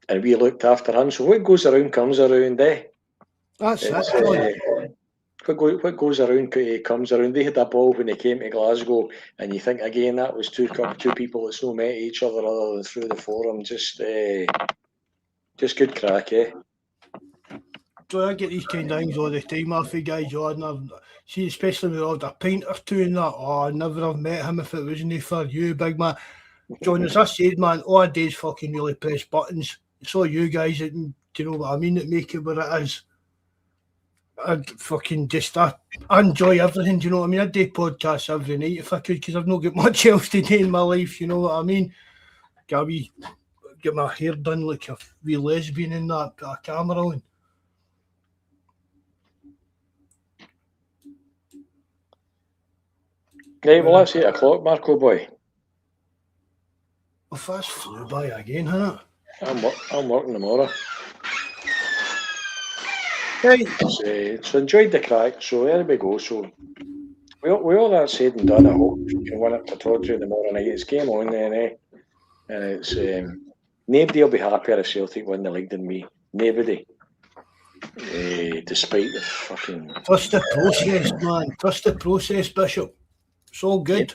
and we looked after him. So what goes around comes around, eh? That's it. What goes around comes around. They had a ball when they came to Glasgow, and you think again that was two people that's no met each other than through the forum. Just good crack, eh? So I get these kind of things all the time off you guys, Jordan. See, especially with all the pint or two and that. Oh, I'd never have met him if it wasn't for you, big man. John, as I said, man, all I do is fucking really press buttons. It's all you guys that, do you know what I mean, that make it what it is. I enjoy everything, do you know what I mean? I do podcasts every night if I could, because I've not got much else to do in my life, you know what I mean? Get my hair done like a wee lesbian in that, put a camera on. Right, well, that's 8 o'clock, Marco boy. Well, fast flew by again, hasn't it? I'm working tomorrow. Right. So enjoyed the crack. So there we go. So we all that said and done, I hope you can win it for Tawdry tomorrow night. It's game on then, eh? And it's nobody will be happier if Celtic win the league than me. Nobody. Despite the fucking. Trust the process, man. Trust the process, Bishop. It's all good.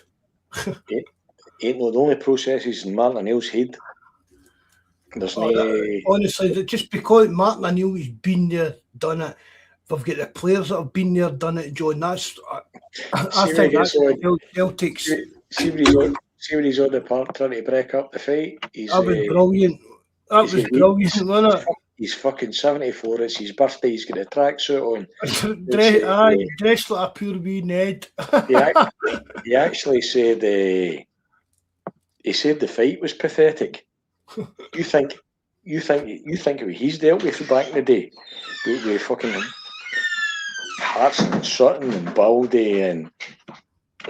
Ain't no, the only process is in Martin O'Neill's head. There's honestly, just because Martin O'Neill has been there, done it, we've got the players that have been there, done it, John. That's I think that's Celtic's. See when he's on the park trying to break up the fight. That was brilliant. That was brilliant, wasn't it? He's fucking 74. It's his birthday. He's got a tracksuit on. Dressed like a poor wee Ned. He actually said he said the fight was pathetic. You think he's dealt with back in the day with fucking Hearts and Sutton and Baldy, and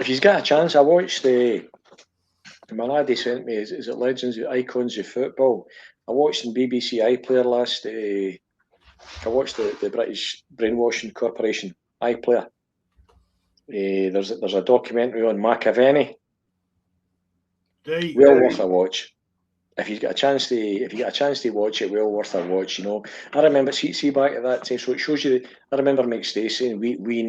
if he's got a chance, I watched my laddie sent me, is it Legends, Icons of Football? I watched in BBC iPlayer last. I watched the British Brainwashing Corporation iPlayer. There's a documentary on McAvenny. Well worth a watch. If you get a chance to watch it, well worth a watch. You know, I remember see back at that time, so it shows you. I remember Mick Stacey saying we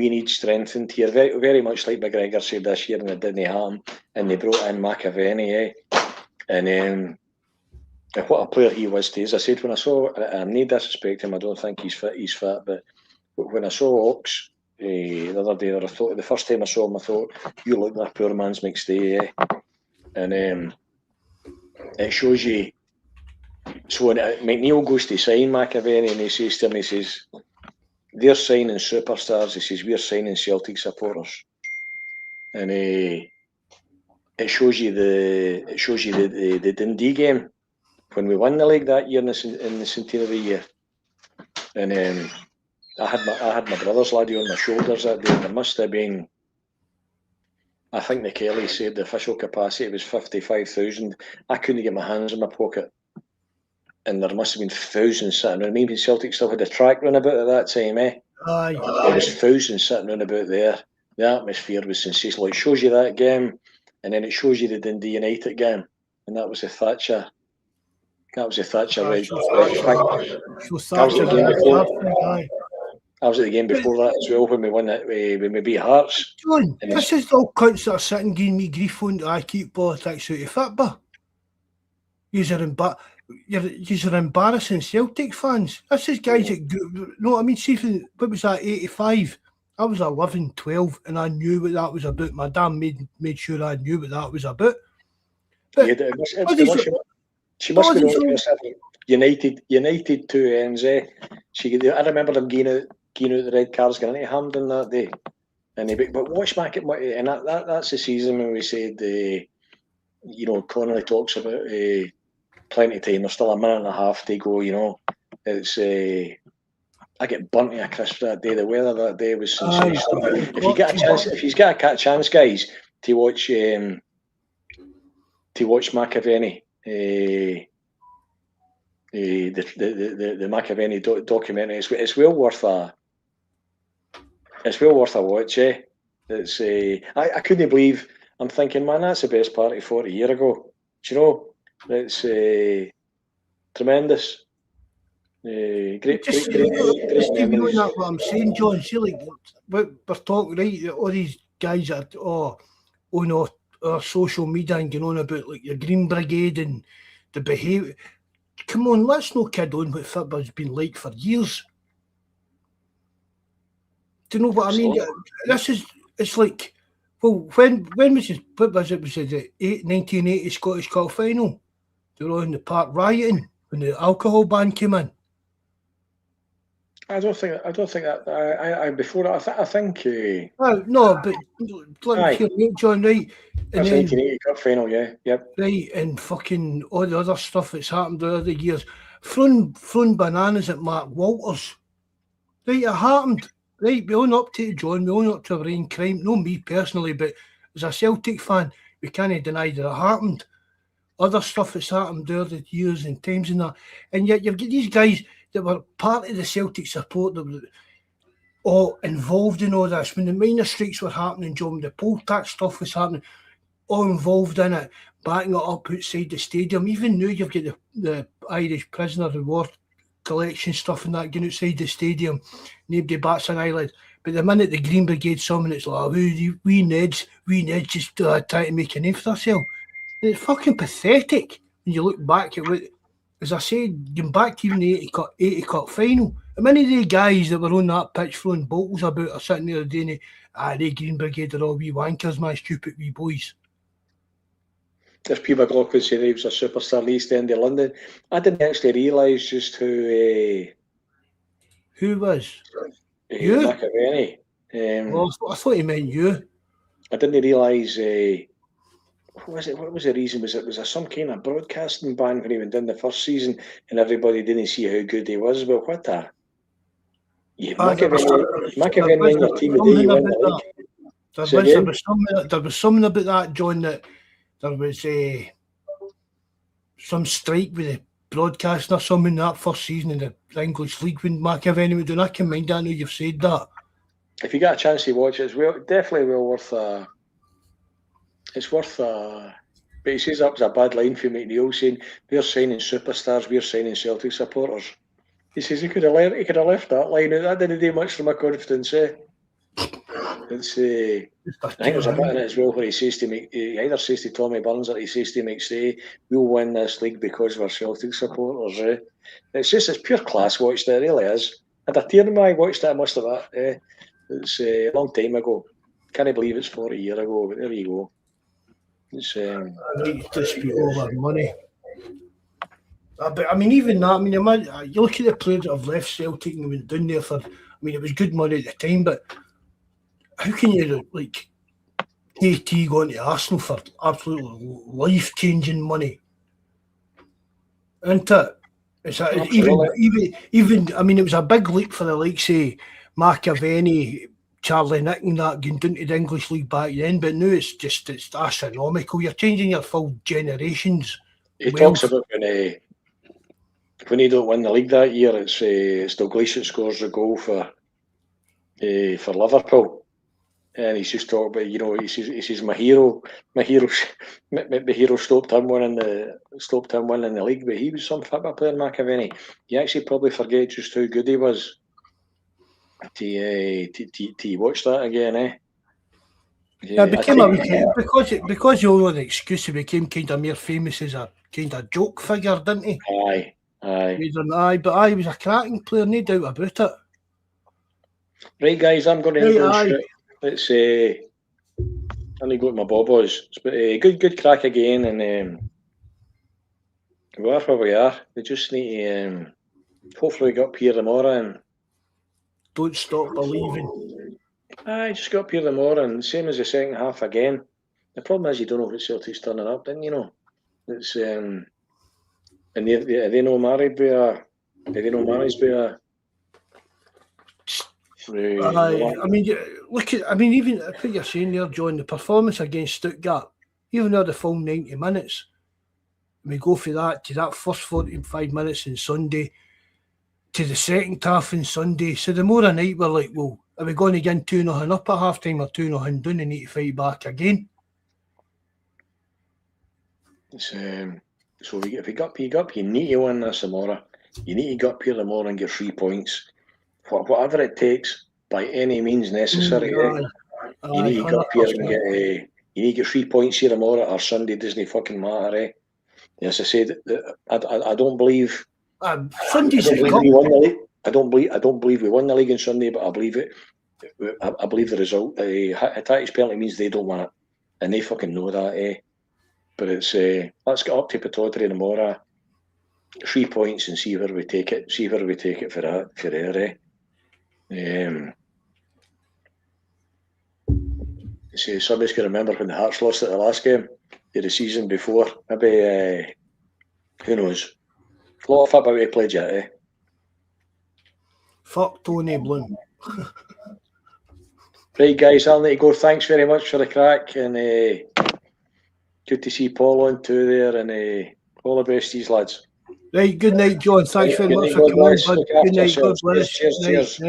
need strengthened here, very very much like McGregor said this year, and it didn't happen. And they brought in McAvenny, and what a player he was to. As I said, when I saw, I'm not disrespect him, I don't think he's fit, but when I saw Ox the other day, I thought the first time I saw him, I thought, you look like poor man's McStay, and it shows you. So when McNeil goes to sign McAvenny, and he says to him, he says, they're signing superstars. He says, we're signing Celtic supporters, and it shows you the Dundee game when we won the league that year in the centenary year, and I had my brother's laddie on my shoulders that day. And there must have been, I think the Kelly said the official capacity was 55,000. I couldn't get my hands in my pocket, and there must have been thousands sitting around. Maybe Celtic still had a track run about at that time, eh? Aye. There was thousands sitting round about there. The atmosphere was sensational. It shows you that game, and then it shows you the Dundee United game, and that was the Thatcher. That was the Thatcher red. So That was the game before. aye. I was at the game before that as well when we won it. When we beat Hearts. John, And this is all cunts that are sitting giving me grief on I keep politics out of football. You're embarrassing Celtic fans. This is guys that, no, I mean, see, what was that, 85? I was 11, 12, and I knew what that was about. My dad made sure I knew what that was about. But she must be the United two ends. I remember them getting out the red cards going into Hampden that day. But watch back at and that's the season when we said, Connolly talks about plenty of time. There's still a minute and a half to go. It's I get burnt to a crisp that day. The weather that day was sensational. If you get a chance, guys, to watch McAvenny, the McAvenny documentary, it's well worth a watch. It's I couldn't believe. I'm thinking, man, that's the best party 40 years ago. Do you know? It's tremendous. Great memories. What I'm saying, John. See, like we're talking, right? All these guys that on our social media and going on about like your Green Brigade and the behaviour. Come on, let's not kid on what football's been like for years. Do you know what I mean? It's like, well, when was it? What was it? Was it the 1980 Scottish Cup final? They were all in the park rioting when the alcohol ban came in. I don't think that. Before that, I think. No, but like John, right? That's 1980 Cup final, yeah, yep. Right, and fucking all the other stuff that's happened the other years, throwing bananas at Mark Walters. Right, it happened. Right, we own up to it, John. We own up to a reign crime. Not me personally, but as a Celtic fan, we can't deny that it happened. Other stuff that's happened there the years and times and that, and yet you've got these guys that were part of the Celtic support that were all involved in all this. When the minor strikes were happening, John, the poll tax stuff was happening, all involved in it, backing it up outside the stadium. Even now you've got the Irish prisoner reward collection stuff and that going outside the stadium. Nobody bats an eyelid. But the minute the Green Brigade summon, it's like, we Neds just try to make a name for themselves. It's fucking pathetic when you look back at what, as I said, going back to even the 80 Cup final. How many of the guys that were on that pitch throwing bottles about are sitting there doing the Green Brigade are all wee wankers, my stupid wee boys. There's Peter McLaughlin saying he was a superstar in the East End of London. I didn't actually realise just who was? You? McAvenny. Well, I thought he meant you. I didn't realise... What was the reason? Was there some kind of broadcasting ban when he went in the first season and everybody didn't see how good he was? Well, what the? Yeah, McAvenny in your team the day you win the league. There was something about that, John, that there was some strike with the broadcasting or something in that first season in the English League when McAvenny was doing. I can mind that. I know you've said that. If you get a chance to watch it, it's definitely well worth it's worth but he says that was a bad line for McNeil saying we're signing superstars, we're signing Celtic supporters. He says he could have left that line out. That didn't do much for my confidence. It's I think there's a bit in it as well where he says he either says to Tommy Burns or he says to McStay, we'll win this league because we're Celtic supporters. It's pure class watch, it really is. I had a tear in my eye, watched it, I must have it's a long time ago. Can't believe it's 40 years ago, but there you go. It's I need to dispute over money. But I mean, even that, you look at the players that have left Celtic and went down there for, it was good money at the time, but how can you, like, KT going to Arsenal for absolutely life-changing money? Isn't it? Even it was a big leap for the likes of McAvenny, Charlie Nick and that going down to the English League back then, but now it's astronomical. You're changing your full generations. He talks about when he don't win the league that year, it's Dalglish that scores the goal for for Liverpool. And he's just talking about, he says my hero stopped him winning the league, but he was some football player, McAvenny. You actually probably forget just how good he was to watch that again, eh? Yeah, it became a weekend because you all had an excuse. He became kind of more famous as a kind of joke figure, didn't he? Aye. But he was a cracking player, no doubt about it. Right, guys, I'm going to go and shoot. Let's I'm going to go to my Bawz. But good crack again, and we are where we are. We just need to hopefully get up here tomorrow and don't stop believing. I just got up here tomorrow, and same as the second half again. The problem is you don't know if Celtic's turning up, didn't you know? It's and are they not married by a? Are they not married by a? I mean, look at. I mean, even what you're saying there, John. The performance against Stuttgart, even though the full 90 minutes, we go for that to that first 45 minutes on Sunday, to the second half on Sunday. So the more a night we're like, well, are we going to get 2-0 up at half time or 2-0 down and need to fight back again? So if you got up, you need to win this tomorrow. You need to get up here tomorrow and get 3 points. Whatever it takes, by any means necessary. You need to get up here and get. You need to get 3 points here tomorrow or Sunday. Doesn't fucking matter. Eh? As I said, I don't believe. Sunday's I don't believe we won the league on Sunday, but I believe it. I believe the result. A tactics penalty means they don't win it, and they fucking know that. Eh? But it's let's get up to Pataudry tomorrow. 3 points and see where we take it. See where we take it for there. Eh? So somebody's going to remember when the Hearts lost at the last game of the season before. Maybe who knows? A lot of football we played yet, eh? Fuck Tony Bloom. Right, guys, I'll need to go. Thanks very much for the crack, and good to see Paul on too there, and all the best, these lads. Right, good night, John. Thanks very much for coming on, bud. Good night, God bless. Cheers.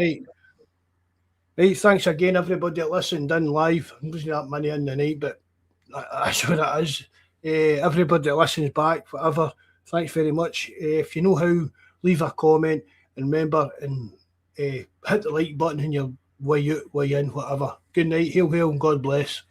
Right, thanks again, everybody that listened in live. There wasn't that many in the night, but that's what it is. Everybody that listens back, whatever, thanks very much. If you know how, leave a comment, and remember, and hit the like button on your way out, way in, whatever. Good night, hail, and God bless.